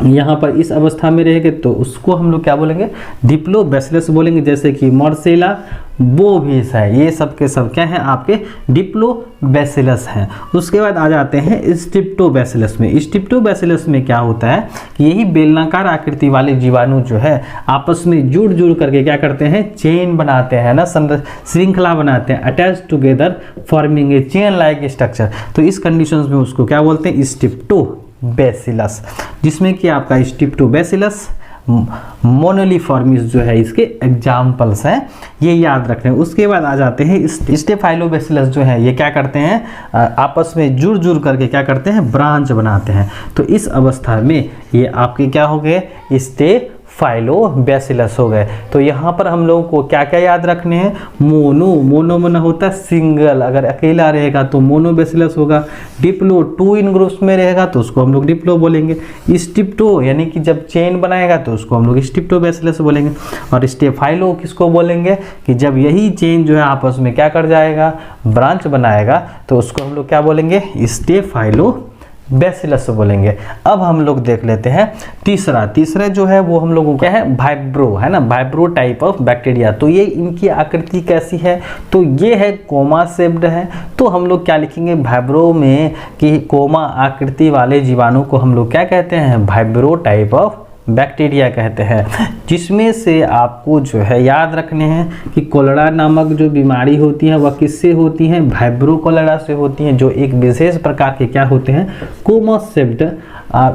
यहाँ पर इस अवस्था में रहेंगे तो उसको हम लोग क्या बोलेंगे, डिप्लोबैसिलस बोलेंगे। जैसे कि मॉर्सेला बोविस है, ये सब के सब क्या हैं, आपके डिप्लोबैसिलस हैं। उसके बाद आ जाते हैं स्ट्रेप्टोबैसिलस में। स्ट्रेप्टोबैसिलस में क्या होता है कि यही बेलनाकार आकृति वाले जीवाणु जो है आपस में जुड़ करके क्या करते हैं, चेन बनाते हैं ना, श्रृंखला बनाते हैं, attach together forming a chain like structure. तो इस कंडीशंस में उसको क्या बोलते हैं, स्ट्रेप्टोबैसिलस, जिसमें कि आपका स्ट्रेप्टोबैसिलस, मोनोलिफॉर्मिस जो है इसके एग्जाम्पल्स हैं, ये याद रखने। उसके बाद आ जाते हैं स्टेफाइलोबैसिलस जो है, ये क्या करते हैं, आपस में जुड़ करके क्या करते हैं, ब्रांच बनाते हैं। तो इस अवस्था में ये आपके क्या हो गए, स्टेफाइलोबैसिलस हो गए। तो यहाँ पर हम लोगों को क्या क्या याद रखने हैं, मोनो में होता है सिंगल, अगर अकेला रहेगा तो मोनोबैसिलस होगा। डिप्लो 2 इन ग्रुप्स में रहेगा तो उसको हम लोग डिप्लो बोलेंगे। स्ट्रेप्टो यानी कि जब चेन बनाएगा तो उसको हम लोग स्ट्रेप्टोबैसिलस बोलेंगे। और स्टेफाइलो किसको बोलेंगे, कि जब यही चेन जो है आपस में क्या कर जाएगा, ब्रांच बनाएगा, तो उसको हम लोग क्या बोलेंगे, स्टेफाइलोबैसिलस बोलेंगे। अब हम लोग देख लेते हैं तीसरा जो है वो हम लोगों का है वाइब्रो, है ना, वाइब्रो टाइप ऑफ बैक्टीरिया। तो ये इनकी आकृति कैसी है, तो ये है कोमा शेप्ड है। तो हम लोग क्या लिखेंगे वाइब्रो में कि कोमा आकृति वाले जीवाणु को हम लोग क्या कहते हैं, वाइब्रो टाइप ऑफ बैक्टीरिया कहते हैं। जिसमें से आपको जो है याद रखने हैं कि कोलेरा नामक जो बीमारी होती है वह किससे होती है, वाइब्रो कोलेरा से होती हैं, जो एक विशेष प्रकार के क्या होते हैं, कोमा शेप्ड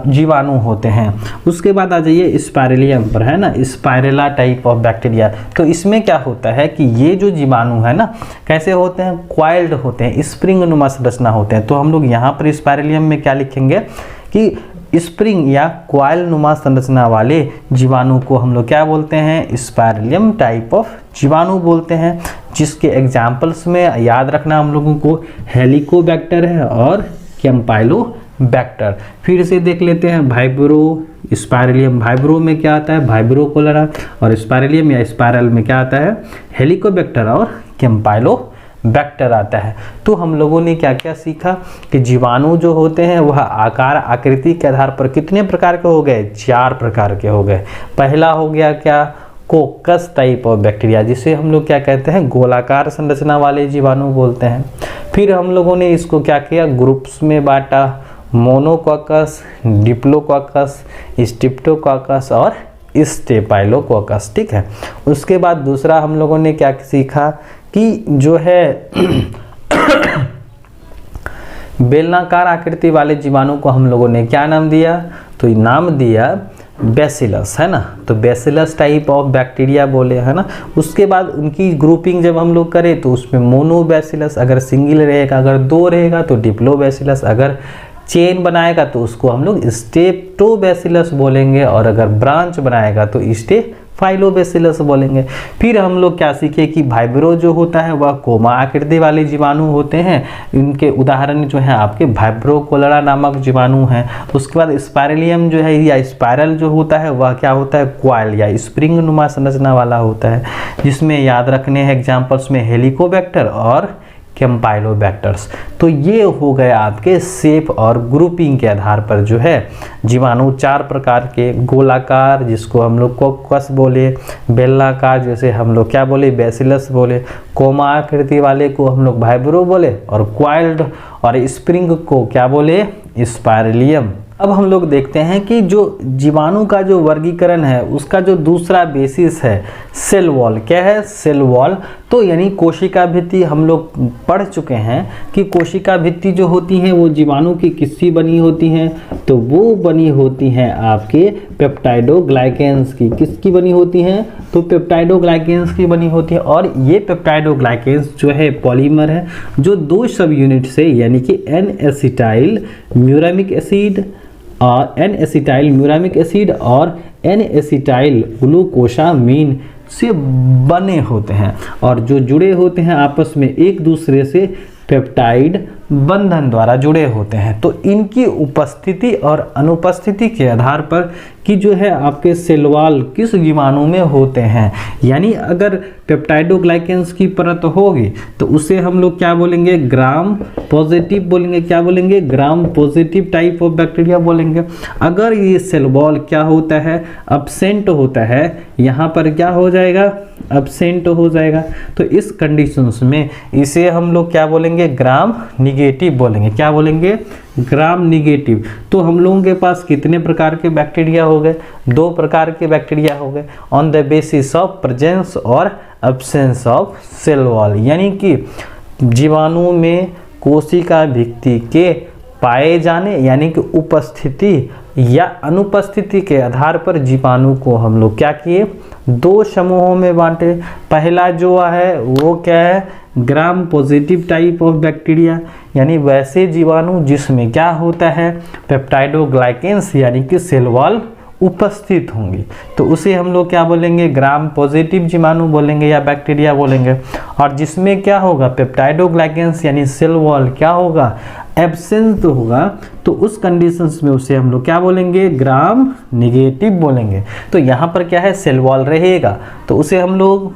जीवाणु होते हैं। उसके बाद आ जाइए स्पाइरेलियम पर, है ना, स्पाइरेला टाइप ऑफ बैक्टीरिया। तो इसमें क्या होता है कि ये जो जीवाणु है ना कैसे होते हैं, क्वाइल्ड होते हैं, स्प्रिंग नुमा संरचना होते हैं। तो हम लोग यहाँ पर स्पाइरेलियम में क्या लिखेंगे कि स्प्रिंग या क्वाइल नुमा संरचना वाले जीवाणु को हम लोग क्या बोलते हैं, स्पाइरेलियम टाइप ऑफ जीवाणु बोलते हैं। जिसके एग्जाम्पल्स में याद रखना हम लोगों को हेलिकोबैक्टर है और कैम्पाइलोबैक्टर। फिर से देख लेते हैं वाइब्रो, स्पाइरेलियम, वाइब्रो में क्या आता है, वाइब्रो कोलेरा, और स्पाइरेलियम या स्पाइरल में क्या आता है, हेलिकोबैक्टर और कैम्पाइलोबैक्टर। वेक्टर आता है। तो हम लोगों ने क्या क्या सीखा कि जीवाणु जो होते हैं वह आकार आकृति के आधार पर कितने प्रकार के हो गए, 4 प्रकार के हो गए। पहला हो गया क्या, कोकस टाइप ऑफ बैक्टीरिया, जिसे हम लोग क्या कहते हैं, गोलाकार संरचना वाले जीवाणु बोलते हैं। फिर हम लोगों ने इसको क्या किया, ग्रुप्स में बांटा, मोनोकोकस, डिप्लोकोकस, स्ट्रेप्टोकोकस और स्टेफाइलोकोकस, ठीक है। उसके बाद दूसरा हम लोगों ने क्या सीखा कि जो है बेलनाकार आकृति वाले जीवाणु को हम लोगों ने क्या नाम दिया, तो नाम दिया बैसिलस, है ना। तो बैसिलस टाइप ऑफ बैक्टीरिया बोले, है ना। उसके बाद उनकी ग्रुपिंग जब हम लोग करें तो उसमें मोनोबैसिलस, अगर सिंगल रहेगा, अगर 2 रहेगा तो डिप्लोबैसिलस, अगर चेन बनाएगा तो उसको हम लोग स्टेप्टोबैसिलस बोलेंगे, और अगर ब्रांच बनाएगा तो स्टेफाइलोबैसिलस बोलेंगे। फिर हम लोग क्या सीखे कि वाइब्रो जो होता है वह कोमा आकृति वाले जीवाणु होते हैं। इनके उदाहरण जो है आपके वाइब्रो कोलेरा नामक जीवाणु हैं। उसके बाद स्पाइरलियम जो है या स्पाइरल जो होता है वह क्या होता है, क्वाइल या स्प्रिंग नुमा संरचना वाला होता है, जिसमें याद रखने हैं एग्जाम्पल्स में हेलिकोबैक्टर और कैम्पाइलोबैक्टर्स। तो ये हो गए आपके शेप और ग्रुपिंग के आधार पर जो है जीवाणु 4 प्रकार के, गोलाकार जिसको हम लोग कोकस बोले, बेलनाकार जैसे हम लोग क्या बोले, बैसिलस बोले, कोमा आकृति वाले को हम लोग वाइब्रो बोले, और क्वाइल्ड और स्प्रिंग को क्या बोले, स्पाइरलियम। अब हम लोग देखते हैं कि जो जीवाणु का जो वर्गीकरण है उसका जो दूसरा बेसिस है सेल वॉल, क्या है, सेल वॉल। तो यानी कोशिका भित्ति हम लोग पढ़ चुके हैं कि कोशिका भित्ति जो होती है वो जीवाणु की किसकी बनी होती हैं, तो वो बनी होती हैं आपके पेप्टाइडोग्लाइकेंस की। किसकी बनी होती हैं, तो पेप्टाइडोग्लाइकेंस की बनी होती है। और ये पेप्टाइडोग्लाइकेंस जो है पॉलीमर है जो 2 सब यूनिट से यानी कि एन एसिटाइल म्यूरामिक एसिड और एन एसिटाइल म्यूरामिक एसिड और एन एसिटाइल ग्लूकोसामीन से बने होते हैं, और जो जुड़े होते हैं आपस में एक दूसरे से पेप्टाइड बंधन द्वारा जुड़े होते हैं। तो इनकी उपस्थिति और अनुपस्थिति के आधार पर कि जो है आपके सेल वॉल किस जीवाणु में होते हैं, यानी अगर पेप्टाइडोग्लाइकेंस की परत होगी तो उसे हम लोग क्या बोलेंगे, ग्राम पॉजिटिव बोलेंगे। क्या बोलेंगे, gram positive type of bacteria बोलेंगे। अगर ये सेल वॉल क्या होता है, अब्सेंट होता है, यहाँ पर क्या हो जाएगा, अब्सेंट हो जाएगा। तो इस कंडीशंस में इसे हम लोग क्या बोलेंगे, ग्राम निगेटिव बोलेंगे। क्या बोलेंगे, ग्राम निगेटिव। तो हम लोगों के पास कितने प्रकार के बैक्टीरिया हो गए, 2 प्रकार के बैक्टीरिया हो गए, on the basis of presence और एब्सेंस ऑफ सेल वॉल। यानी कि जीवाणु में कोशिका भित्ति के पाए जाने यानी कि उपस्थिति या अनुपस्थिति के आधार पर जीवाणु को हम लोग क्या किए, 2 समूहों में बांटे। पहला जो है वो क्या है, gram positive type of bacteria, यानी वैसे जीवाणु जिसमें क्या होता है, पेप्टाइडोग्लाइकेंस यानी कि सेल वॉल उपस्थित होंगी, तो उसे हम लोग क्या बोलेंगे, ग्राम पॉजिटिव जीवाणु बोलेंगे या बैक्टीरिया बोलेंगे। और जिसमें क्या होगा, पेप्टाइडोग्लाइकेंस यानी सेल वॉल क्या होगा, एब्सेंट होगा, तो उस कंडीशंस में उसे हम लोग क्या बोलेंगे, ग्राम निगेटिव बोलेंगे। तो यहाँ पर क्या है, सेल वॉल रहेगा तो उसे हम लोग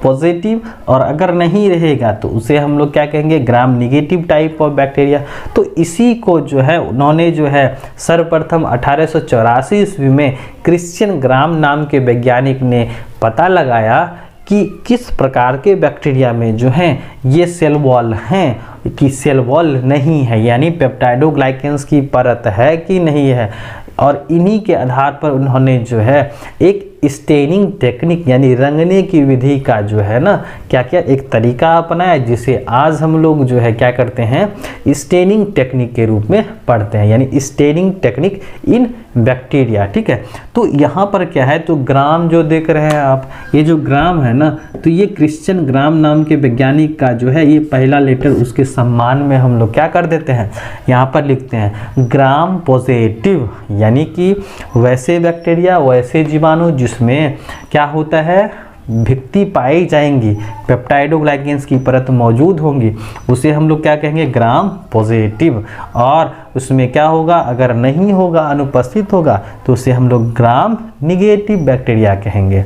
पॉजिटिव, और अगर नहीं रहेगा तो उसे हम लोग क्या कहेंगे, ग्राम निगेटिव टाइप ऑफ बैक्टीरिया। तो इसी को जो है उन्होंने जो है सर्वप्रथम 1884 ईस्वी में क्रिश्चियन ग्राम नाम के वैज्ञानिक ने पता लगाया कि किस प्रकार के बैक्टीरिया में जो हैं ये सेल वॉल हैं कि सेल वॉल नहीं है, यानी पेप्टाइडोग्लाइकेंस की परत है कि नहीं है। और इन्हीं के आधार पर उन्होंने जो है एक स्टेनिंग टेक्निक यानी रंगने की विधि का जो है ना क्या क्या एक तरीका अपनाया, जिसे आज हम लोग जो है क्या करते हैं, स्टेनिंग टेक्निक के रूप में पढ़ते हैं, यानी स्टेनिंग टेक्निक इन बैक्टीरिया। ठीक है, तो यहाँ पर क्या है, तो ग्राम जो देख रहे हैं आप, ये जो ग्राम है ना, तो ये क्रिश्चियन ग्राम नाम के वैज्ञानिक का जो है ये पहला लेटर उसके सम्मान में हम लोग क्या कर देते हैं, यहाँ पर लिखते हैं ग्राम पॉजिटिव, यानी कि वैसे बैक्टीरिया वैसे जीवाणु जिसमें क्या होता है, भित्ति पाई जाएंगी, पेप्टाइडोग्लाइकेंस की परत मौजूद होंगी, उसे हम लोग क्या कहेंगे, ग्राम पॉजिटिव। और उसमें क्या होगा, अगर नहीं होगा, अनुपस्थित होगा, तो उसे हम लोग ग्राम निगेटिव बैक्टीरिया कहेंगे।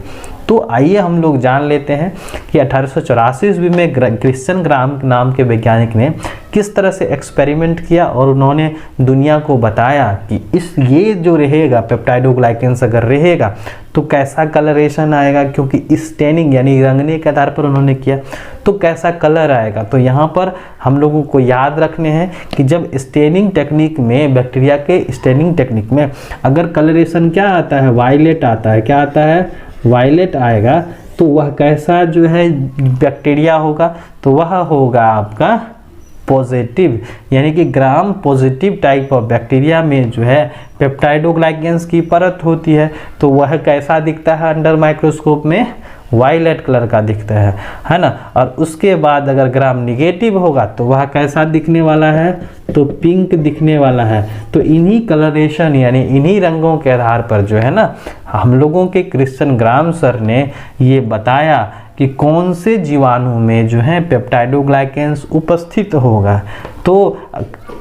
तो आइए हम लोग जान लेते हैं कि 1884 ईस्वी में क्रिश्चियन ग्राम नाम के वैज्ञानिक ने किस तरह से एक्सपेरिमेंट किया और उन्होंने दुनिया को बताया कि ये जो रहेगा पेप्टाइडोग्लाइकेंस अगर रहेगा तो कैसा कलरेशन आएगा, क्योंकि स्टेनिंग यानी रंगने के आधार पर उन्होंने किया तो कैसा कलर आएगा। तो यहाँ पर हम लोगों को याद रखने हैं कि जब स्टेनिंग टेक्निक में, बैक्टीरिया के स्टेनिंग टेक्निक में अगर कलरेशन क्या आता है, वायलेट आता है, क्या आता है, वायलेट आएगा, तो वह कैसा जो है बैक्टीरिया होगा, तो वह होगा आपका पॉजिटिव, यानी कि gram positive type of bacteria में जो है पेप्टाइडोग्लाइकेंस की परत होती है। तो वह कैसा दिखता है अंडर माइक्रोस्कोप में, वायलेट कलर का दिखता है ना। और उसके बाद अगर ग्राम निगेटिव होगा तो वह कैसा दिखने वाला है, तो पिंक दिखने वाला है। तो इन्हीं कलरेशन यानी इन्हीं रंगों के आधार पर जो है ना हम लोगों के क्रिश्चियन ग्राम सर ने ये बताया कि कौन से जीवाणु में जो है पेप्टाइडोग्लाइकेंस उपस्थित होगा। तो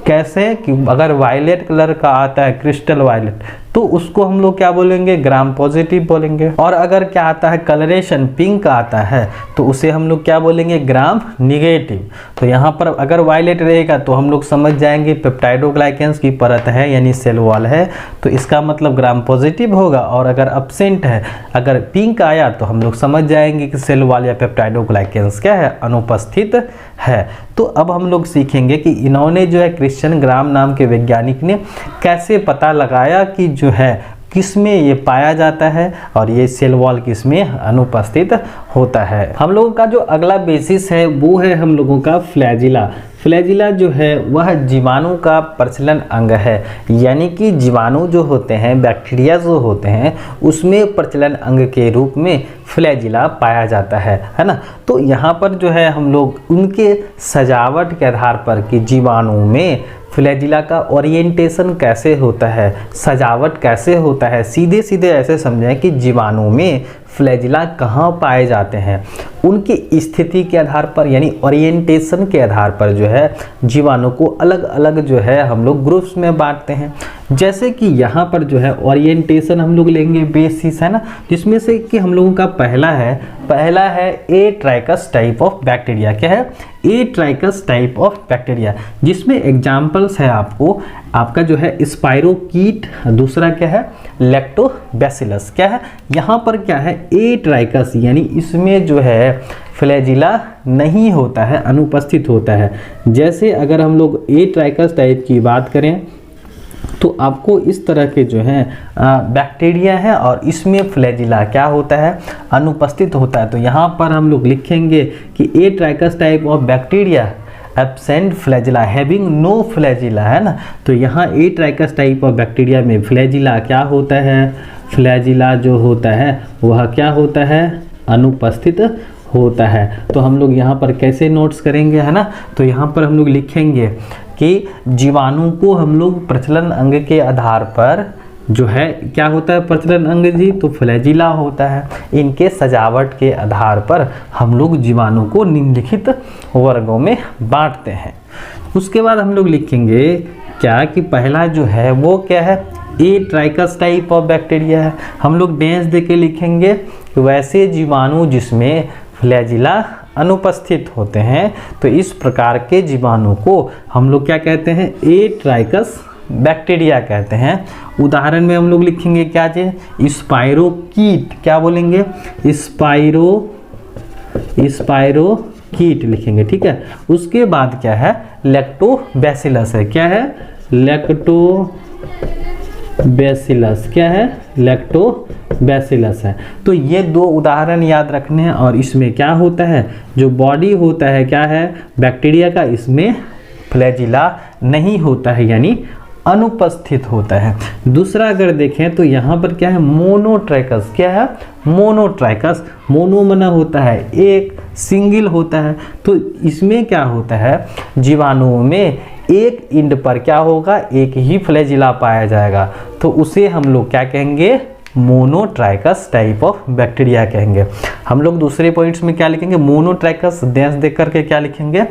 कैसे कि अगर वायलेट कलर का आता है, क्रिस्टल वायलेट, तो उसको हम लोग क्या बोलेंगे, ग्राम पॉजिटिव बोलेंगे। और अगर क्या आता है कलरेशन पिंक आता है तो उसे हम लोग क्या बोलेंगे, ग्राम निगेटिव। तो यहाँ पर अगर वायलेट रहेगा तो हम लोग समझ जाएंगे पेप्टाइडोग्लाइकेंस की परत है यानी सेल वॉल है, तो इसका मतलब ग्राम पॉजिटिव होगा। और अगर अब्सेंट है, अगर पिंक आया तो हम लोग समझ जाएंगे कि सेल वॉल या पेप्टाइडोग्लाइकेंस क्या है, अनुपस्थित है। तो अब हम लोग सीखेंगे कि इन्होंने जो है क्रिश्चियन ग्राम नाम के वैज्ञानिक ने कैसे पता लगाया कि जो है किस में ये पाया जाता है और ये सेल वॉल किस में अनुपस्थित होता है। हम लोगों का जो अगला बेसिस है वो है हम लोगों का फ्लैजिला। फ्लैजिला जो है वह जीवाणु का प्रचलन अंग है, यानी कि जीवाणु जो होते हैं, बैक्टीरिया जो होते हैं, उसमें प्रचलन अंग के रूप में फ्लैजिला पाया जाता है ना। तो यहाँ पर जो है हम लोग उनके सजावट के आधार पर कि जीवाणु में फ्लैजिला का ओरिएंटेशन कैसे होता है, सजावट कैसे होता है, सीधे सीधे ऐसे समझें कि जीवाणु में फ्लैजिला कहाँ पाए जाते हैं, उनकी स्थिति के आधार पर यानी ओरिएंटेशन के आधार पर जो है जीवाणु को अलग अलग जो है हम लोग ग्रुप्स में बांटते हैं। जैसे कि यहाँ पर जो है ओरिएंटेशन हम लोग लेंगे बेसिस है ना, जिसमें से कि हम लोगों का पहला है ए ट्राइकस टाइप ऑफ बैक्टीरिया। क्या है, ए ट्राइकस टाइप ऑफ बैक्टीरिया, जिसमें एग्जाम्पल्स है आपका जो है स्पाइरोकीट, दूसरा क्या है लैक्टोबैसिलस। क्या है यहाँ पर क्या है ए ट्राइकस, यानी इसमें जो है फ्लैजिला नहीं होता है, अनुपस्थित होता है। जैसे अगर हम लोग ए ट्राइकस टाइप की बात करें तो आपको इस तरह के जो है बैक्टीरिया है और इसमें फ्लैजिला क्या होता है, अनुपस्थित होता है। तो यहाँ पर हम लोग लिखेंगे कि atrichous type of bacteria absent flagella, having no flagella, है ना। तो यहाँ atrichous type of bacteria में फ्लैजिला क्या होता है, फ्लैजिला जो होता है वह क्या होता है, अनुपस्थित होता है। तो हम लोग यहाँ पर कैसे नोट्स करेंगे, है ना। तो यहाँ पर हम लोग लिखेंगे कि जीवाणु को हम लोग प्रचलन अंग के आधार पर जो है क्या होता है प्रचलन अंग जी, तो फ्लैजिला होता है। इनके सजावट के आधार पर हम लोग जीवाणु को निम्नलिखित वर्गों में बांटते हैं। उसके बाद हम लोग लिखेंगे क्या कि पहला जो है वो क्या है, ए ट्राइकस टाइप ऑफ बैक्टीरिया है। हम लोग डेंस दे के लिखेंगे कि वैसे जीवाणु जिसमें फ्लैजिला अनुपस्थित होते हैं, तो इस प्रकार के जीवाणु को हम लोग क्या कहते हैं, ए ट्राइकस बैक्टीरिया कहते हैं। उदाहरण में हम लोग लिखेंगे क्या चीज, स्पाइरोकीट, क्या बोलेंगे, स्पाइरोकीट लिखेंगे, ठीक है। उसके बाद क्या है, लैक्टोबैसिलस है। क्या है, लैक्टोबैसिलस, क्या है, लैक्टोबैसिलस है। तो ये दो उदाहरण याद रखने हैं। और इसमें क्या होता है, जो बॉडी होता है क्या है बैक्टीरिया का, इसमें फ्लैजिला नहीं होता है यानी अनुपस्थित होता है। दूसरा अगर देखें तो यहाँ पर क्या है, मोनोट्राइकस। क्या है, मोनोट्राइकस, मोनो मना होता है एक, सिंगल होता है। तो इसमें क्या होता है, जीवाणु में एक इंड पर क्या होगा, एक ही फ्लैजिला पाया जाएगा, तो उसे हम लोग क्या कहेंगे, मोनोट्राइकस टाइप ऑफ बैक्टीरिया कहेंगे। हम लोग दूसरे पॉइंट्स में क्या लिखेंगे, मोनोट्राइकस देश देख करके क्या लिखेंगे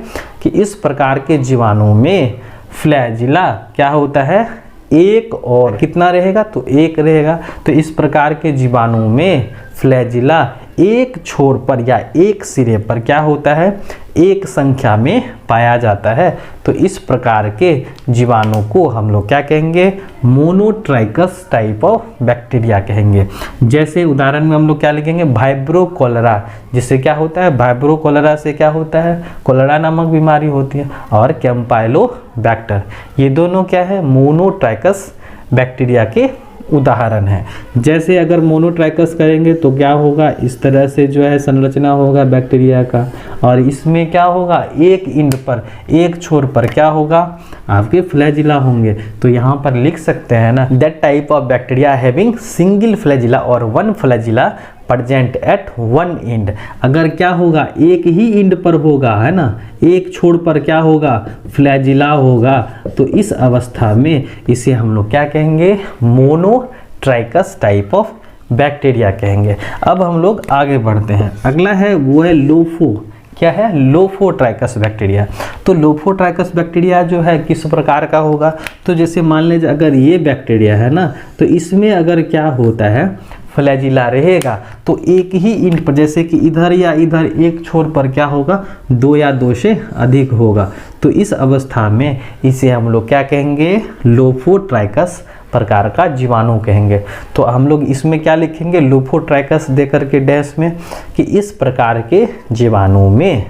कि इस प्रकार के जीवाणु में फ्लैजिला क्या होता है, एक और कितना रहेगा, तो एक रहेगा। तो इस प्रकार के जीवाणु में फ्लैजिला एक छोर पर या एक सिरे पर क्या होता है, एक संख्या में पाया जाता है। तो इस प्रकार के जीवाणु को हम लोग क्या कहेंगे, मोनोट्राइकस टाइप ऑफ बैक्टीरिया कहेंगे। जैसे उदाहरण में हम लोग क्या लिखेंगे, वाइब्रो कोलेरा, जिससे क्या होता है, वाइब्रो कोलेरा से क्या होता है, कोलेरा नामक बीमारी होती है, और कैम्पाइलोबैक्टर, ये दोनों क्या है, मोनोट्राइकस बैक्टीरिया के उदाहरण है। जैसे अगर मोनोट्राइकस करेंगे तो क्या होगा, इस तरह से जो है संरचना होगा बैक्टीरिया का, और इसमें क्या होगा, एक इंड पर, एक छोर पर क्या होगा, आपके फ्लैजिला होंगे। तो यहाँ पर लिख सकते हैं ना, that type of bacteria having single flagella और one flagella present at one end. अगर क्या होगा, एक ही इंड पर होगा, है ना, एक छोर पर क्या होगा, फ्लैजिला होगा, तो इस अवस्था में इसे हम लोग क्या कहेंगे, मोनोट्राइकस टाइप ऑफ बैक्टीरिया कहेंगे। अब हम लोग आगे बढ़ते हैं, अगला है वो है लोफो, क्या है, लोफोट्राइकस बैक्टीरिया। तो लोफोट्राइकस बैक्टीरिया जो है किस प्रकार का होगा, तो जैसे मान लीजिए अगर ये बैक्टीरिया है ना, तो इसमें अगर क्या होता है, फ्लैजिला रहेगा, तो एक ही इंड पर, जैसे कि इधर या इधर एक छोर पर क्या होगा, दो या दो से अधिक होगा। तो इस अवस्था में इसे हम लोग क्या कहेंगे, लोफोट्राइकस प्रकार का जीवाणु कहेंगे। तो हम लोग इसमें क्या लिखेंगे, लोफोट्राइकस देकर के डैश में, कि इस प्रकार के जीवाणु में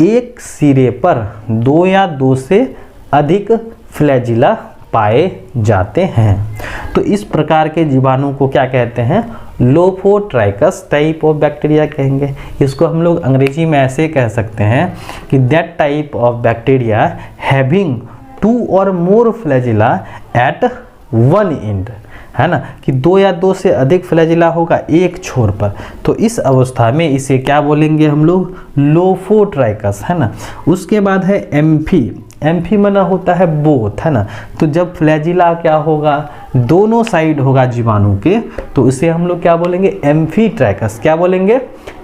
एक सिरे पर दो या दो से अधिक फ्लैजिला पाए जाते हैं। तो इस प्रकार के जीवाणु को क्या कहते हैं, लोफोट्राइकस टाइप ऑफ बैक्टीरिया कहेंगे। इसको हम लोग अंग्रेजी में ऐसे कह सकते हैं कि that type of bacteria having two और more flagella at one end, है ना, कि दो या दो से अधिक फ्लैजिला होगा एक छोर पर। तो इस अवस्था में इसे क्या बोलेंगे हम लोग, लोफोट्राइकस, है ना। उसके बाद है एम्फी, एम्फी माना होता है बोथ, है ना। तो जब फ्लैजिला क्या होगा, दोनों साइड होगा जीवाणु के, तो इसे हम लोग क्या बोलेंगे, एम्फीट्राइकस, क्या बोलेंगे,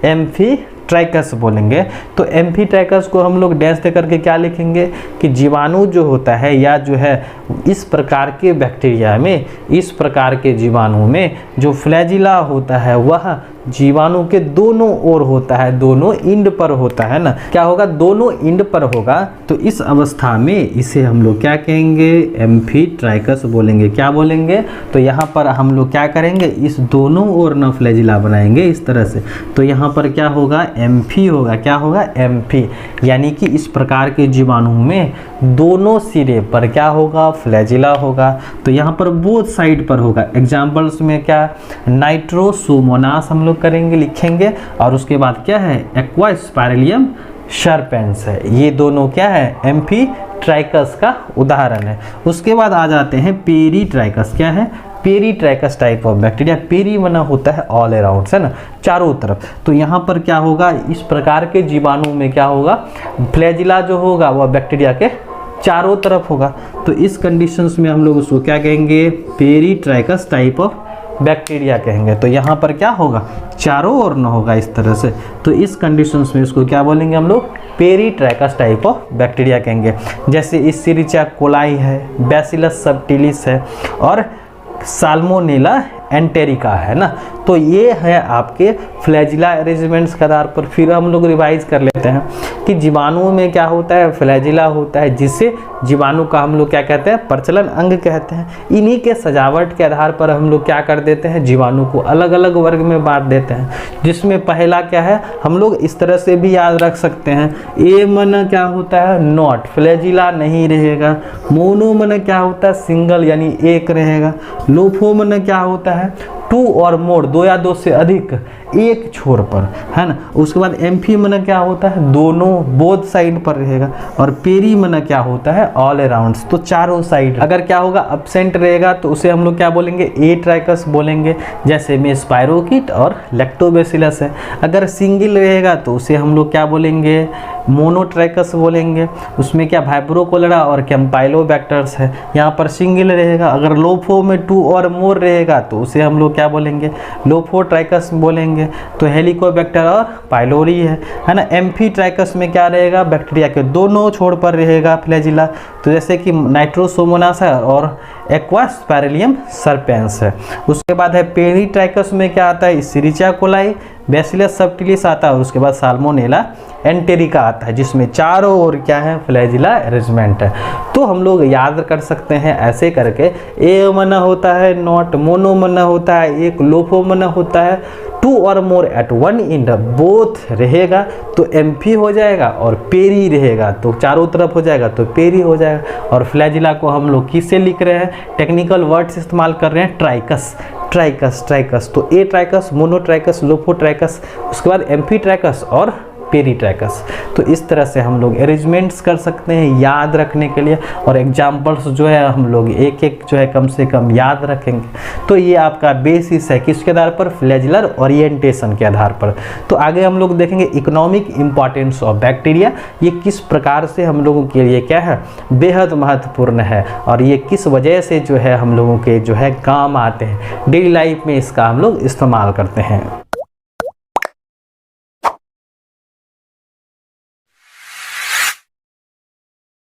एम्फीट्राइकस बोलेंगे। तो एम्फीट्राइकस को हम लोग डैश दे करके क्या लिखेंगे, कि जीवाणु जो होता है, या जो है इस प्रकार के बैक्टीरिया में, इस प्रकार के जीवाणु में जो फ्लैजिला होता है वह जीवाणु के दोनों ओर होता है, दोनों इंड पर होता है ना, क्या होगा, दोनों इंड पर होगा। तो इस अवस्था में इसे हम लोग क्या कहेंगे, एम्फीट्राइकस बोलेंगे, क्या बोलेंगे। तो यहाँ पर हम लोग क्या करेंगे, इस दोनों ओर न फ्लैजिला बनाएंगे इस तरह से, तो यहाँ पर क्या होगा, एम्फी होगा, क्या होगा, एम्फी, यानी कि इस प्रकार के जीवाणु में दोनों सिरे पर क्या होगा, फ्लैजिला होगा। तो यहाँ पर बोथ साइड पर होगा। एग्जाम्पल्स में क्या, नाइट्रोसोमोनास हम लोग करेंगे, लिखेंगे, और उसके बाद क्या है, एक्वास्पाइरलियम सर्पेंस है। ये दोनों क्या है, एम्फीट्राइकस का उदाहरण है। उसके बाद आ जाते हैं पेरीट्राइकस, क्या है, peritrichous type of bacteria. Peri मना होता है ऑल अराउंड, है ना, चारों तरफ। तो यहाँ पर क्या होगा, इस प्रकार के जीवाणु में क्या होगा, फ्लैजिला जो होगा वह बैक्टीरिया के चारों तरफ होगा। तो इस कंडीशंस में हम लोग उसको क्या कहेंगे, पेरीट्राइकस टाइप ऑफ बैक्टीरिया कहेंगे। तो यहाँ पर क्या होगा, चारों ओर न होगा इस तरह से। तो इस कंडीशंस में इसको क्या बोलेंगे हम लोग, पेरीट्राइकस टाइप ऑफ बैक्टीरिया कहेंगे। जैसे इस्चेरिचिया कोलाई है, बैसिलस सबटिलिस है, और साल्मोनेला एंटेरिका है ना। तो ये है आपके फ्लैजिला अरेंजमेंट्स के आधार पर। फिर हम लोग रिवाइज कर लेते हैं कि जीवाणुओं में क्या होता है, फ्लैजिला होता है, जिससे जीवाणु का हम लोग क्या कहते हैं, प्रचलन अंग कहते हैं। इन्हीं के सजावट के आधार पर हम लोग क्या कर देते हैं, जीवाणु को अलग अलग वर्ग में बांट देते हैं। जिसमें पहला क्या है, हम लोग इस तरह से भी याद रख सकते हैं, ए मन क्या होता है, नॉट, फ्लैजिला नहीं रहेगा। मोनो मन क्या होता है, सिंगल यानी एक रहेगा। लोफो मन क्या होता है, टू और मोर, दो या दो से अधिक एक छोर पर, है ना। उसके बाद एम्फी मना क्या होता है, दोनों बोथ साइड पर रहेगा। और पेरी मना क्या होता है, ऑल अराउंड, तो चारों साइड। अगर क्या होगा, एब्सेंट रहेगा तो उसे हम लोग क्या बोलेंगे, एट्राइकस बोलेंगे, जैसे में स्पाइरोकीट और लैक्टोबैसिलस है। अगर सिंगल रहेगा तो उसे हम लोग क्या बोलेंगे, मोनोट्राइकस बोलेंगे। उसमें क्या वाइब्रो कोलेरा और कैम्पाइलोबैक्टर्स है, यहाँ पर सिंगल रहेगा। अगर लोफो में टू और मोर रहेगा तो उसे हम लोग क्या बोलेंगे, लोफोट्राइकस बोलेंगे। तो हेलिकोबैक्टर और पाइलोरी है ना। एम्फीट्राइकस में क्या रहेगा, बैक्टीरिया के दोनों छोर पर रहेगा फ्लैजिला, तो जैसे कि नाइट्रोसोमोनास है और एक्वास्पाइरलियम सर्पेंस है। उसके बाद है पेरीट्राइकस में क्या आता है, इस्चेरिचिया कोलाई, बैसिलस सबटिलिस आता है और उसके बाद साल्मोनेला एंटेरिका आता है, जिसमें चारों ओर क्या है, फ्लैजिला अरेंजमेंट है। तो हम लोग याद कर सकते हैं ऐसे करके, ए मना होता है नॉट, मोनो मना होता है एक, लोफो मना होता है टू और more at one end, both रहेगा तो एम्फी हो जाएगा, और पेरी रहेगा तो चारों तरफ हो जाएगा तो पेरी हो जाएगा। और फ्लैजिला को हम लोग किससे लिख रहे हैं, टेक्निकल वर्ड्स इस्तेमाल कर रहे हैं, ट्राइकस ट्राइकस ट्राइकस। तो ए ट्राइकस, मोनो ट्राइकस, लोफो ट्राइकस, उसके बाद एम्फी ट्राइकस और पेरी ट्राइकस। तो इस तरह से हम लोग अरेंजमेंट्स कर सकते हैं याद रखने के लिए, और एग्जाम्पल्स जो है हम लोग एक एक जो है कम से कम याद रखेंगे। तो ये आपका बेसिस है, किसके आधार पर, फ्लैजिलर ओरिएंटेशन के आधार पर। तो आगे हम लोग देखेंगे इकोनॉमिक इंपॉर्टेंस ऑफ बैक्टीरिया, ये किस प्रकार से हम लोगों के लिए क्या है, बेहद महत्वपूर्ण है, और ये किस वजह से जो है हम लोगों के जो है काम आते हैं, डेली लाइफ में इसका हम लोग इस्तेमाल करते हैं।